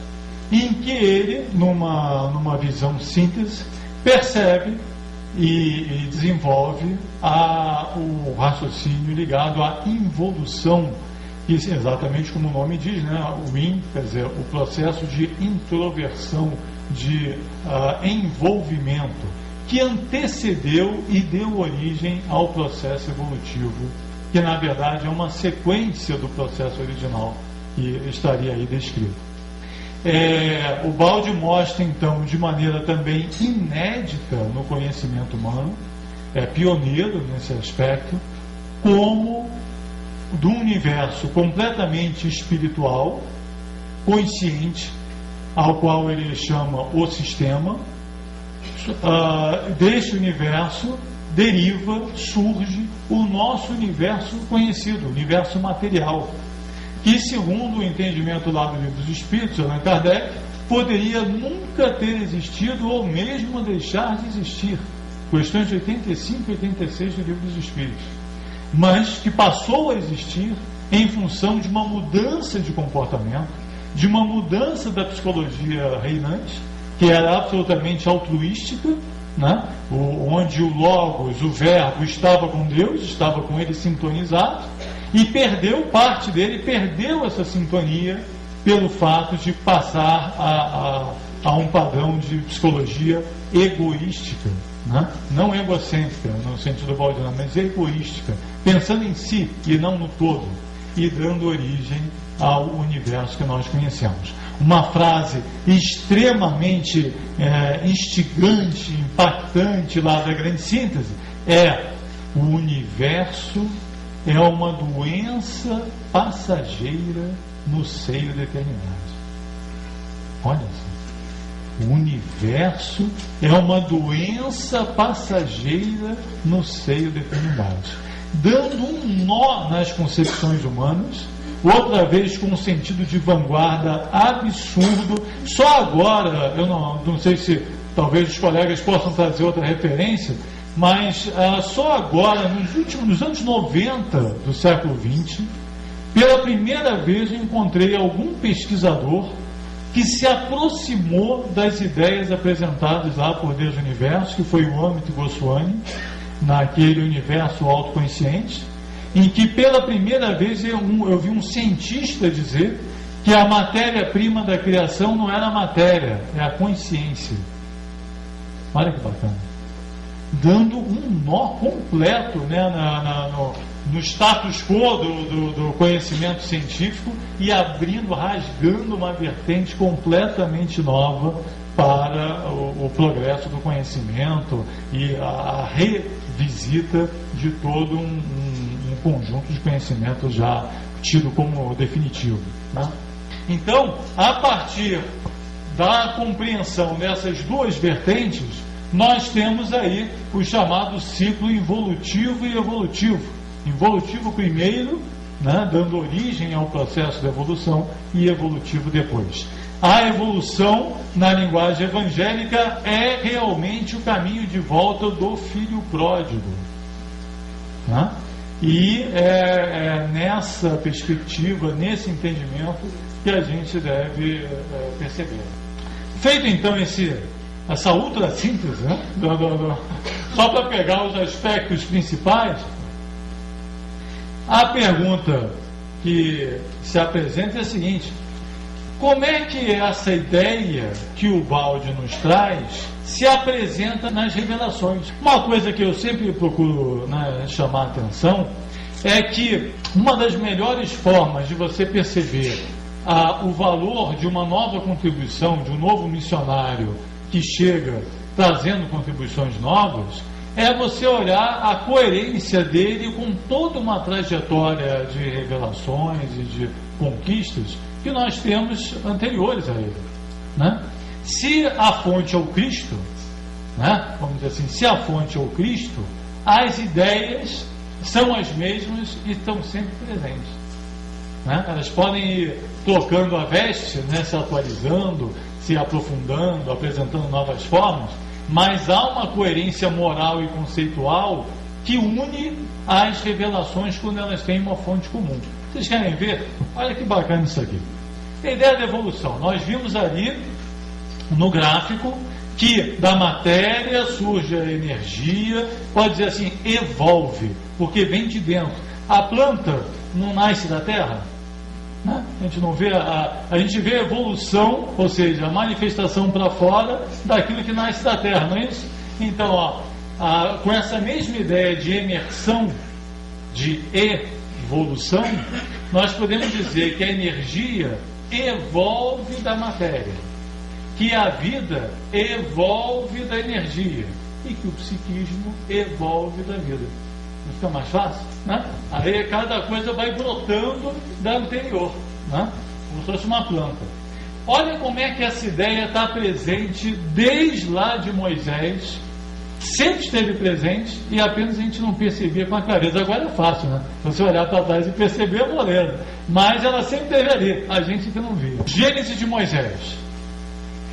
em que ele, numa visão síntese, percebe e desenvolve o raciocínio ligado à involução, exatamente como o nome diz, né? O quer dizer, o processo de introversão, de envolvimento, que antecedeu e deu origem ao processo evolutivo, que na verdade é uma sequência do processo original que estaria aí descrito. O Ubaldi mostra então de maneira também inédita no conhecimento humano, é pioneiro nesse aspecto, como do universo completamente espiritual, consciente, ao qual ele chama o sistema, deste universo surge o nosso universo conhecido, o universo material, que, segundo o entendimento lá do Livro dos Espíritos, Allan Kardec, poderia nunca ter existido ou mesmo deixar de existir. Questões 85 e 86 do Livro dos Espíritos. Mas que passou a existir em função de uma mudança de comportamento, de uma mudança da psicologia reinante, que era absolutamente altruística, né? Onde o Logos, o Verbo, estava com Deus, estava com ele sintonizado, e parte dele perdeu essa sintonia pelo fato de passar a um padrão de psicologia egoística, né? Não egocêntrica no sentido baldiano, mas egoística, pensando em si e não no todo, e dando origem ao universo que nós conhecemos. Uma frase extremamente instigante, impactante lá da Grande Síntese o universo é uma doença passageira no seio da eternidade. Olha só. O universo é uma doença passageira no seio da eternidade, dando um nó nas concepções humanas, outra vez com um sentido de vanguarda absurdo. Só agora, eu não sei se talvez os colegas possam trazer outra referência, mas só agora, nos anos 90 do século XX, pela primeira vez eu encontrei algum pesquisador que se aproximou das ideias apresentadas lá por Deus do Universo, que foi o Amit Goswami, naquele universo autoconsciente, em que pela primeira vez eu vi um cientista dizer que a matéria-prima da criação não era a matéria, é a consciência. Olha que bacana. Dando um nó completo, né, no status quo do conhecimento científico e rasgando uma vertente completamente nova para o progresso do conhecimento e a revisita de todo um conjunto de conhecimentos já tido como definitivo, né? Então, a partir da compreensão dessas duas vertentes, nós temos aí o chamado ciclo involutivo e evolutivo. Involutivo primeiro, né, dando origem ao processo de evolução, e evolutivo depois. A evolução, na linguagem evangélica, é realmente o caminho de volta do filho pródigo, né? E é nessa perspectiva, nesse entendimento, que a gente deve perceber. Feito então essa ultra síntese, né, só para pegar os aspectos principais, a pergunta que se apresenta é a seguinte: como é que essa ideia que o Baldi nos traz se apresenta nas revelações? Uma coisa que eu sempre procuro, né, chamar a atenção é que uma das melhores formas de você perceber o valor de uma nova contribuição, de um novo missionário que chega trazendo contribuições novas, é você olhar a coerência dele com toda uma trajetória de revelações e de conquistas que nós temos anteriores a ele, né? Se a fonte é o Cristo, né, vamos dizer assim, se a fonte é o Cristo, as ideias são as mesmas e estão sempre presentes, né? Elas podem ir trocando a veste, né, se atualizando, se aprofundando, apresentando novas formas, mas há uma coerência moral e conceitual que une as revelações quando elas têm uma fonte comum. Vocês querem ver? Olha que bacana isso aqui. A ideia da evolução. Nós vimos ali no gráfico que da matéria surge a energia, pode dizer assim, evolve, porque vem de dentro. A planta não nasce da terra, né? A gente não vê a gente vê a evolução, ou seja, a manifestação para fora daquilo que nasce da terra, não é isso? Então, com essa mesma ideia de emersão, de evolução, nós podemos dizer que a energia evolve da matéria, que a vida evolve da energia e que o psiquismo evolve da vida. Não fica mais fácil, né? Aí cada coisa vai brotando da anterior, né? Como se fosse uma planta. Olha como é que essa ideia está presente desde lá de Moisés, sempre esteve presente e apenas a gente não percebia com a clareza. Agora é fácil, né? Você olhar para trás e perceber a moleza, mas ela sempre esteve ali, a gente que não via. Gênesis de Moisés: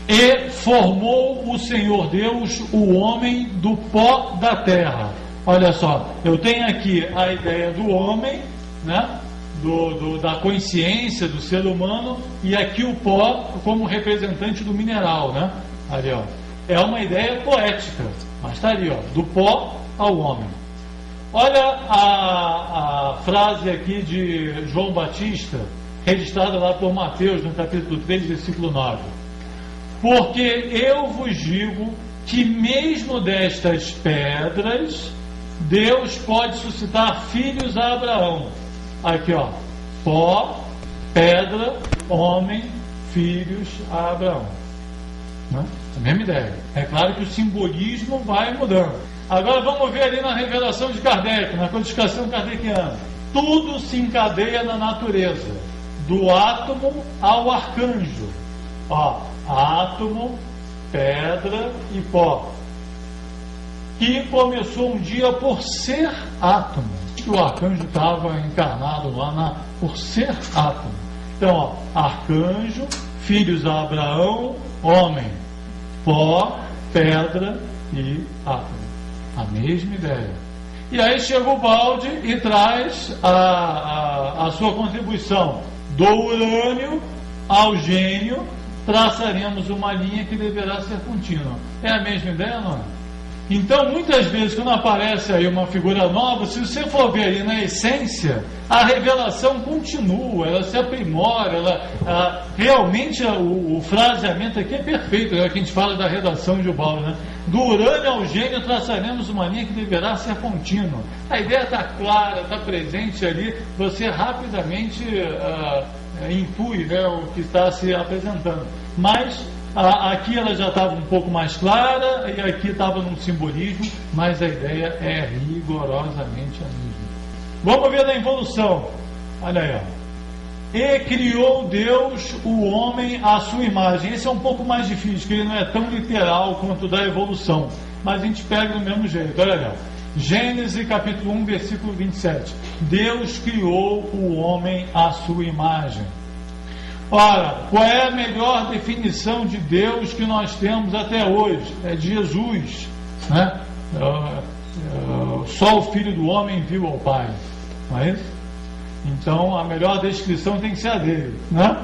e formou o Senhor Deus o homem do pó da terra. Olha só, eu tenho aqui a ideia do homem, né? Da consciência do ser humano, e aqui o pó como representante do mineral, né? Ali, ó. É uma ideia poética, mas está ali, ó, do pó ao homem. Olha a frase aqui de João Batista, registrada lá por Mateus, no capítulo 3, versículo 9. Porque eu vos digo que mesmo destas pedras Deus pode suscitar filhos a Abraão. Aqui, ó, pó, pedra, homem, filhos a Abraão, né? A mesma ideia. É claro que o simbolismo vai mudando. Agora vamos ver ali na revelação de Kardec, na codificação kardeciana. Tudo se encadeia na natureza, do átomo ao arcanjo. Ó, átomo, pedra e pó, que começou um dia por ser átomo. O arcanjo estava encarnado lá por ser átomo. Então, ó, arcanjo, filhos a Abraão, homem, pó, pedra e átomo. A mesma ideia. E aí chega o Baldi e traz a sua contribuição. Do urânio ao gênio, traçaremos uma linha que deverá ser contínua. É a mesma ideia, não é? Então, muitas vezes, quando aparece aí uma figura nova, se você for ver aí na essência, a revelação continua, ela se aprimora, realmente o fraseamento aqui é perfeito, é o que a gente fala da redação de Baldi, né? Do urânio ao gênio traçaremos uma linha que deverá ser contínua. A ideia está clara, está presente ali, você rapidamente intui, né, o que está se apresentando. Mas aqui ela já estava um pouco mais clara e aqui estava num simbolismo, mas a ideia é rigorosamente a mesma. Vamos ver na evolução. Olha aí, ó. E criou Deus o homem à sua imagem. Esse é um pouco mais difícil, porque ele não é tão literal quanto da evolução, mas a gente pega do mesmo jeito. Olha lá, Gênesis capítulo 1, versículo 27. Deus criou o homem à sua imagem. Ora, qual é a melhor definição de Deus que nós temos até hoje? É de Jesus, né? Só o Filho do Homem viu ao Pai, não é isso? Então a melhor descrição tem que ser a dele, né?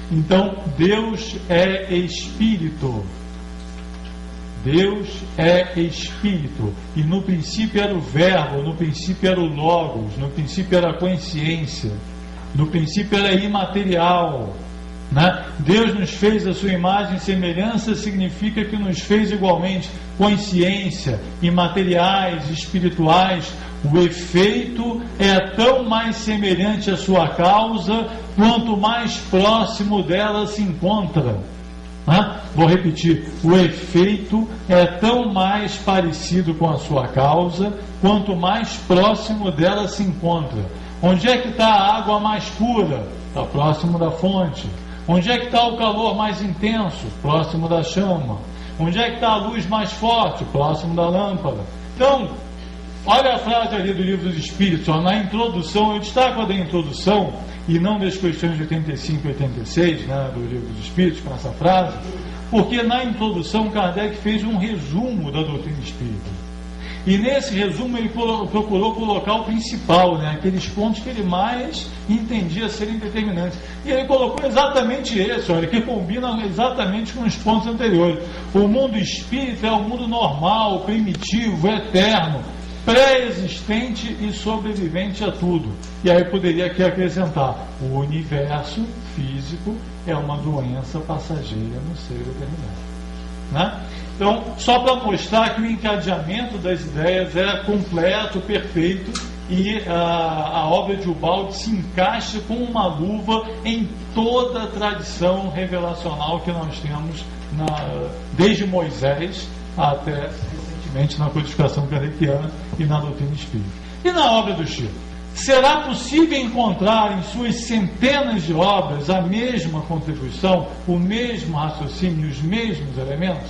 Então Deus é Espírito. Deus é Espírito. E no princípio era o Verbo, no princípio era o Logos, no princípio era a consciência, no princípio era imaterial, né? Deus nos fez a sua imagem e semelhança, significa que nos fez igualmente consciência, imateriais, espirituais. O efeito é tão mais semelhante à sua causa quanto mais próximo dela se encontra. Vou repetir: o efeito é tão mais parecido com a sua causa quanto mais próximo dela se encontra. Onde é que está a água mais pura? Está próximo da fonte. Onde é que está o calor mais intenso? Próximo da chama. Onde é que está a luz mais forte? Próximo da lâmpada. Então, olha a frase ali do Livro dos Espíritos, ó, na introdução. Eu destaco a da introdução e não das questões de 85 e 86, né, do Livro dos Espíritos, com essa frase, porque na introdução Kardec fez um resumo da doutrina espírita. E nesse resumo ele procurou colocar o principal, né, aqueles pontos que ele mais entendia serem determinantes. E ele colocou exatamente esse, olha, que combina exatamente com os pontos anteriores. O mundo espírita é um mundo normal, primitivo, eterno, pré-existente e sobrevivente a tudo. E aí poderia aqui acrescentar: o universo físico é uma doença passageira no ser determinado, né? Então, só para mostrar que o encadeamento das ideias é completo, perfeito, e a obra de Ubaldi se encaixa com uma luva em toda a tradição revelacional que nós temos desde Moisés até recentemente na codificação kardeciana e na doutrina espírita. E na obra do Chico? Será possível encontrar em suas centenas de obras a mesma contribuição, o mesmo raciocínio, os mesmos elementos?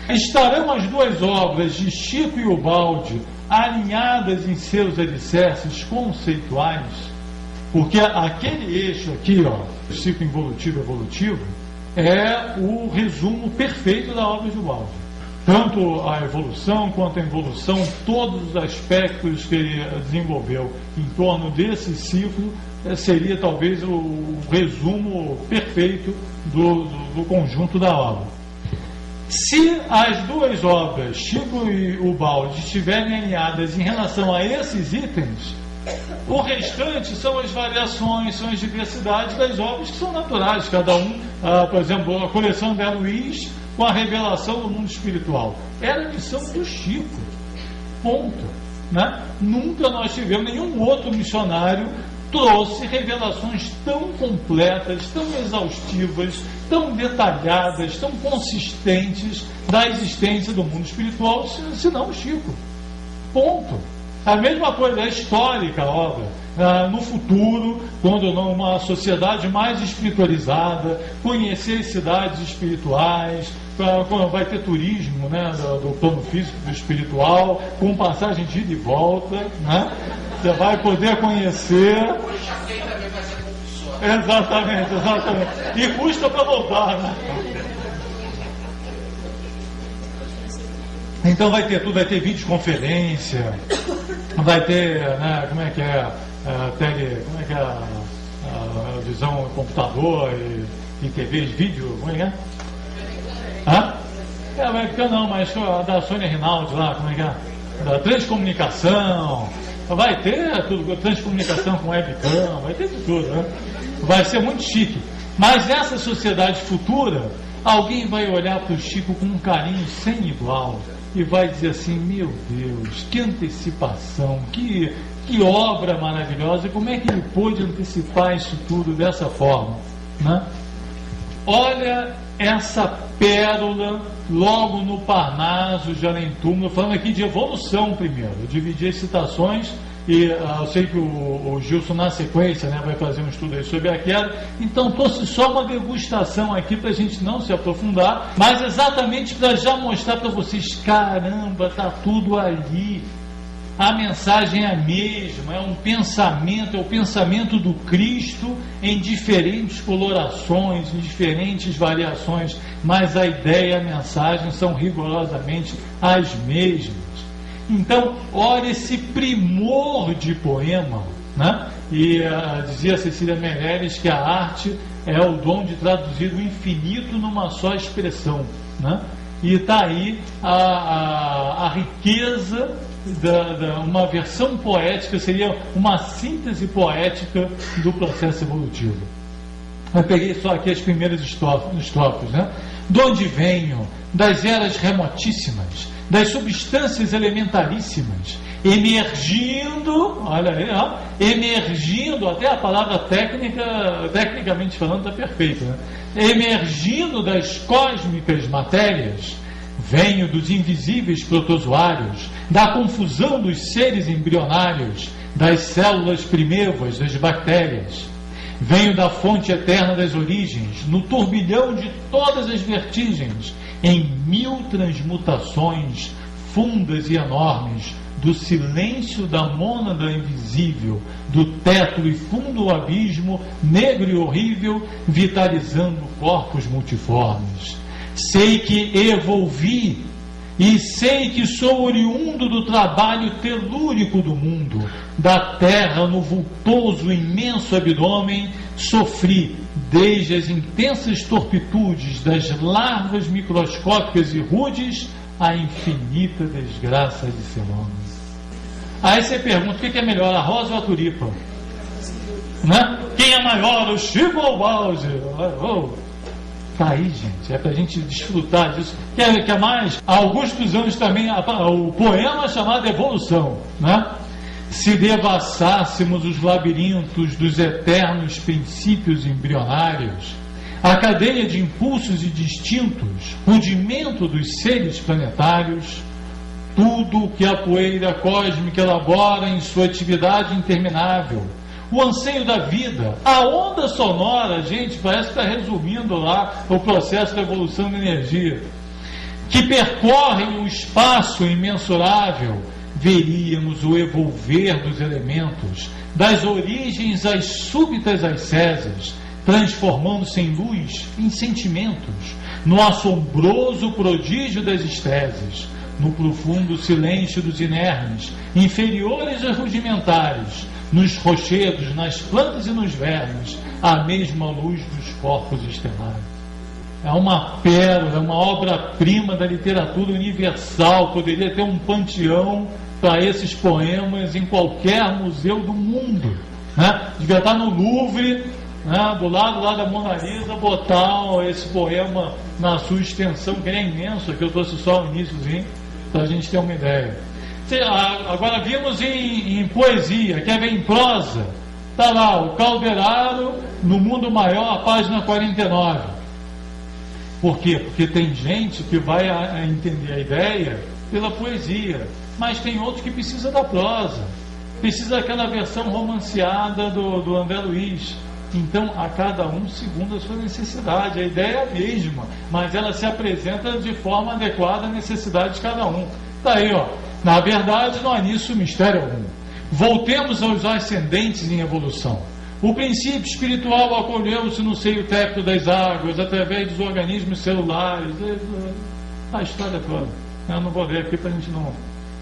Estarão as duas obras de Chico e Ubaldi alinhadas em seus alicerces conceituais? Porque aquele eixo aqui, ó, o ciclo involutivo e evolutivo, é o resumo perfeito da obra de Ubaldi. Tanto a evolução quanto a involução, todos os aspectos que ele desenvolveu em torno desse ciclo, seria talvez o resumo perfeito do conjunto da obra. Se as duas obras, Chico e Ubaldi, estiverem alinhadas em relação a esses itens, o restante são as variações, são as diversidades das obras que são naturais, cada um, por exemplo, a coleção de Luiz com a revelação do mundo espiritual. Era a missão do Chico. Ponto. Né? Nunca nós tivemos, nenhum outro missionário trouxe revelações tão completas, tão exaustivas, tão detalhadas, tão consistentes da existência do mundo espiritual, senão o Chico. Ponto. A mesma coisa é histórica a obra. No futuro, quando uma sociedade mais espiritualizada, conhecer cidades espirituais, vai ter turismo, né, do plano físico e do espiritual, com passagem de ida e volta, né? Você vai poder conhecer. Exatamente. E custa para voltar, né? Então vai ter tudo, vai ter videoconferência, vai ter, né, como é que é a visão computador e TVs, vídeo, como é que é? Vai ficar não, mas a da Sônia Rinaldi lá, como é que é? Da transcomunicação, vai ter tudo, transcomunicação com webcam, vai ter tudo, né? Vai ser muito chique. Mas nessa sociedade futura, alguém vai olhar para o Chico com um carinho sem igual e vai dizer assim: meu Deus, que antecipação, que obra maravilhosa, como é que ele pôde antecipar isso tudo dessa forma, né? Olha essa pérola logo no Parnaso de Além Túmulo, falando aqui de evolução primeiro. Eu dividi as citações e eu sei que o Gilson na sequência, né, vai fazer um estudo aí sobre a queda, então trouxe só uma degustação aqui para a gente não se aprofundar, mas exatamente para já mostrar para vocês: caramba, está tudo ali. A mensagem é a mesma, é um pensamento, é o pensamento do Cristo em diferentes colorações, em diferentes variações, mas a ideia e a mensagem são rigorosamente as mesmas. Então, olha esse primor de poema, né? E dizia Cecília Meirelles que a arte é o dom de traduzir o infinito numa só expressão, né? E está aí a riqueza uma versão poética, seria uma síntese poética do processo evolutivo. Eu peguei só aqui as primeiras estrofes, né? De onde venho? Das eras remotíssimas, das substâncias elementaríssimas, emergindo, olha aí, ó, emergindo, até a palavra tecnicamente falando está perfeita, né? Emergindo das cósmicas matérias, venho dos invisíveis protozoários, da confusão dos seres embrionários, das células primevas, das bactérias. Venho da fonte eterna das origens, no turbilhão de todas as vertigens, em 1000 transmutações fundas e enormes, do silêncio da mônada invisível, do tétano e fundo abismo, negro e horrível, vitalizando corpos multiformes. Sei que evolvi e sei que sou oriundo do trabalho telúrico do mundo, da terra no vultoso imenso abdômen, sofri desde as intensas torpitudes das larvas microscópicas e rudes a infinita desgraça de ser homem. Aí você pergunta: o que é melhor, a rosa ou a tulipa? Né? Quem é maior, o Chico ou o Bauser? Tá aí, gente, é pra gente desfrutar disso. Quer mais? Há alguns anos também o poema chamado Evolução, né? Se devassássemos os labirintos dos eternos princípios embrionários, a cadeia de impulsos e distintos, rudimento dos seres planetários, tudo o que a poeira cósmica elabora em sua atividade interminável, o anseio da vida, a onda sonora, gente, parece que está resumindo lá o processo da evolução da energia, que percorre o espaço imensurável, veríamos o evolver dos elementos, das origens às súbitas ascésias, transformando-se em luz, em sentimentos, no assombroso prodígio das estésias, no profundo silêncio dos inermes, inferiores e rudimentares, nos rochedos, nas plantas e nos vermes, a mesma luz dos corpos estelares. É uma pérola, é uma obra-prima da literatura universal. Poderia ter um panteão para esses poemas em qualquer museu do mundo, né? Devia estar no Louvre, né? Do lado lá da Mona Lisa, botar esse poema na sua extensão, que é imenso. Aqui eu trouxe só o iníciozinho para a gente ter uma ideia. Agora vimos em poesia, quer ver em prosa? Está lá, o Calderaro, no Mundo Maior, a página 49. Por quê? Porque tem gente que vai entender a ideia pela poesia, mas tem outro que precisa da prosa, precisa daquela versão romanceada do André Luiz. Então, a cada um segundo a sua necessidade. A ideia é a mesma, mas ela se apresenta de forma adequada à necessidade de cada um. Está aí, ó. Na verdade, não há nisso mistério algum. Voltemos aos ascendentes em evolução. O princípio espiritual acolheu-se no seio técnico das águas, através dos organismos celulares. A história toda. Eu não vou ler aqui para a gente não...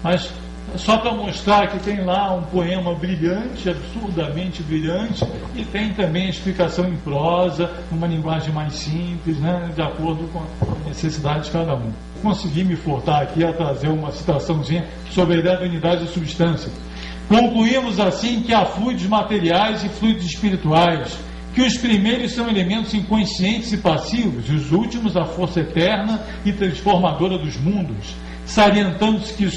Mas só para mostrar que tem lá um poema brilhante, absurdamente brilhante, e tem também a explicação em prosa, numa linguagem mais simples, né, de acordo com a necessidade de cada um. Consegui me furtar aqui a trazer uma citaçãozinha sobre a ideia da unidade da substância. Concluímos assim que há fluidos materiais e fluidos espirituais, que os primeiros são elementos inconscientes e passivos, e os últimos a força eterna e transformadora dos mundos, salientando-se que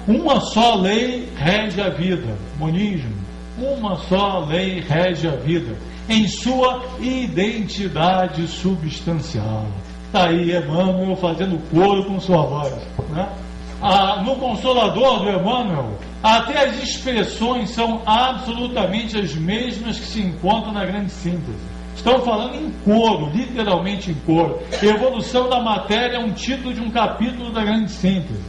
uma só lei rege a vida. Monismo, uma só lei rege a vida, em sua identidade substancial. Está aí Emmanuel fazendo coro com sua voz, né? No Consolador do Emmanuel, até as expressões são absolutamente as mesmas que se encontram na grande síntese. Estão falando em coro, literalmente em coro. Evolução da matéria é um título de um capítulo da grande síntese.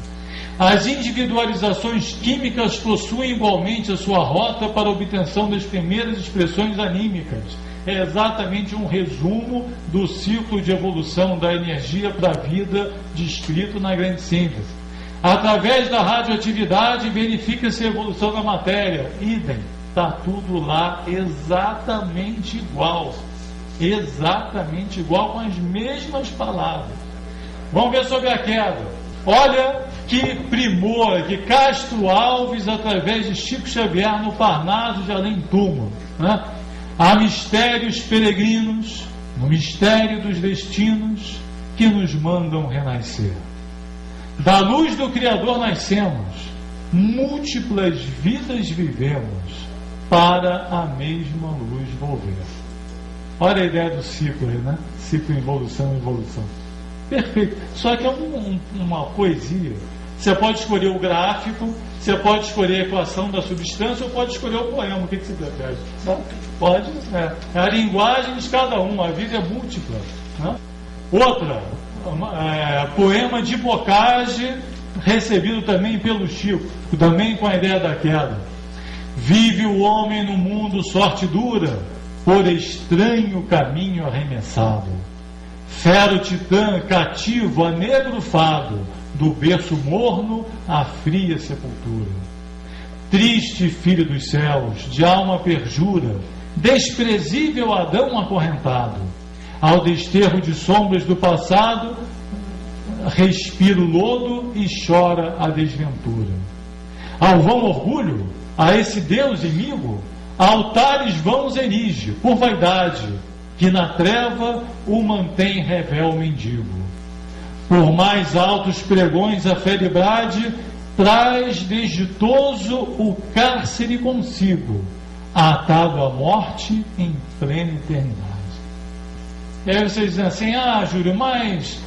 As individualizações químicas possuem igualmente a sua rota para a obtenção das primeiras expressões anímicas. É exatamente um resumo do ciclo de evolução da energia para a vida descrito na grande síntese. Através da radioatividade verifica-se a evolução da matéria. Idem, está tudo lá exatamente igual, com as mesmas palavras. Vamos ver sobre a queda. Olha que primor, que Castro Alves, através de Chico Xavier, no Parnaso de Além Túmulo, né? Há mistérios peregrinos, no mistério dos destinos, que nos mandam renascer. Da luz do Criador nascemos, múltiplas vidas vivemos, para a mesma luz volver. Olha a ideia do ciclo aí, né? Ciclo, evolução. Perfeito. Só que é uma poesia. Você pode escolher o gráfico, você pode escolher a equação da substância ou pode escolher o poema. O que você prefere? Pode, é a linguagem de cada um, a vida é múltipla, né? Outra, poema de Bocage, recebido também pelo Chico, também com a ideia da queda. Vive o homem no mundo sorte dura, por estranho caminho arremessado. Fera o titã cativo a negro fado, do berço morno à fria sepultura. Triste filho dos céus, de alma perjura, desprezível Adão acorrentado, ao desterro de sombras do passado, respira o lodo e chora a desventura. Ao vão orgulho, a esse Deus inimigo, altares vãos erige, por vaidade, que na treva o mantém revel mendigo. Por mais altos pregões a felibrade, traz desditoso o cárcere consigo, atado à morte em plena eternidade. E aí vocês dizem assim, Júlio, mas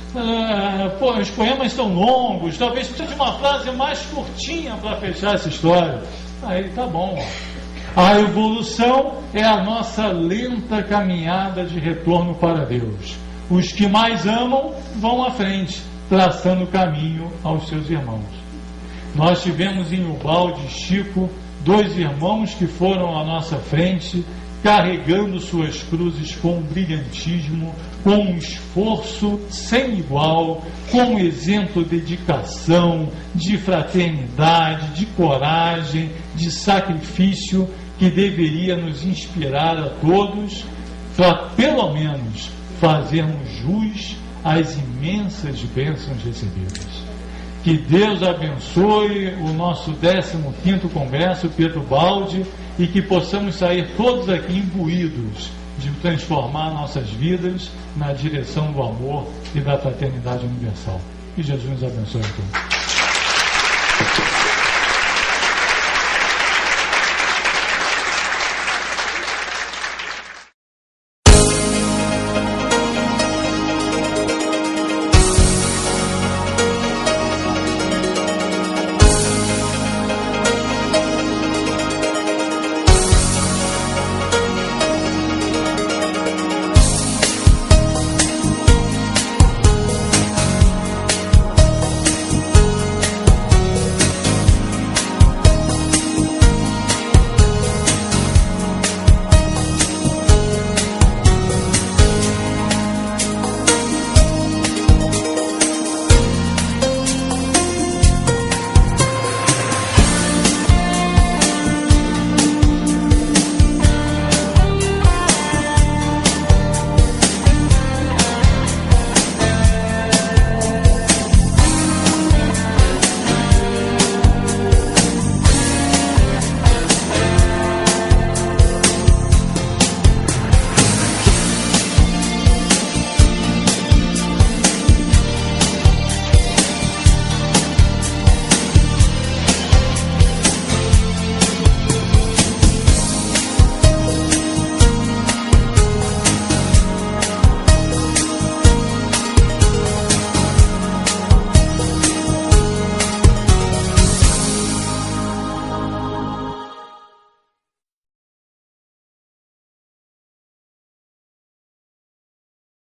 os poemas estão longos, talvez precise de uma frase mais curtinha para fechar essa história. Aí tá bom. A evolução é a nossa lenta caminhada de retorno para Deus. Os que mais amam vão à frente, traçando caminho aos seus irmãos. Nós tivemos em Ubalde, Chico, 2 irmãos que foram à nossa frente, carregando suas cruzes com brilhantismo, com um esforço sem igual, com exemplo de dedicação, de fraternidade, de coragem, de sacrifício, que deveria nos inspirar a todos para, pelo menos, fazermos jus às imensas bênçãos recebidas. Que Deus abençoe o nosso 15º Congresso Pedro Baldi e que possamos sair todos aqui imbuídos de transformar nossas vidas na direção do amor e da fraternidade universal. Que Jesus nos abençoe a todos.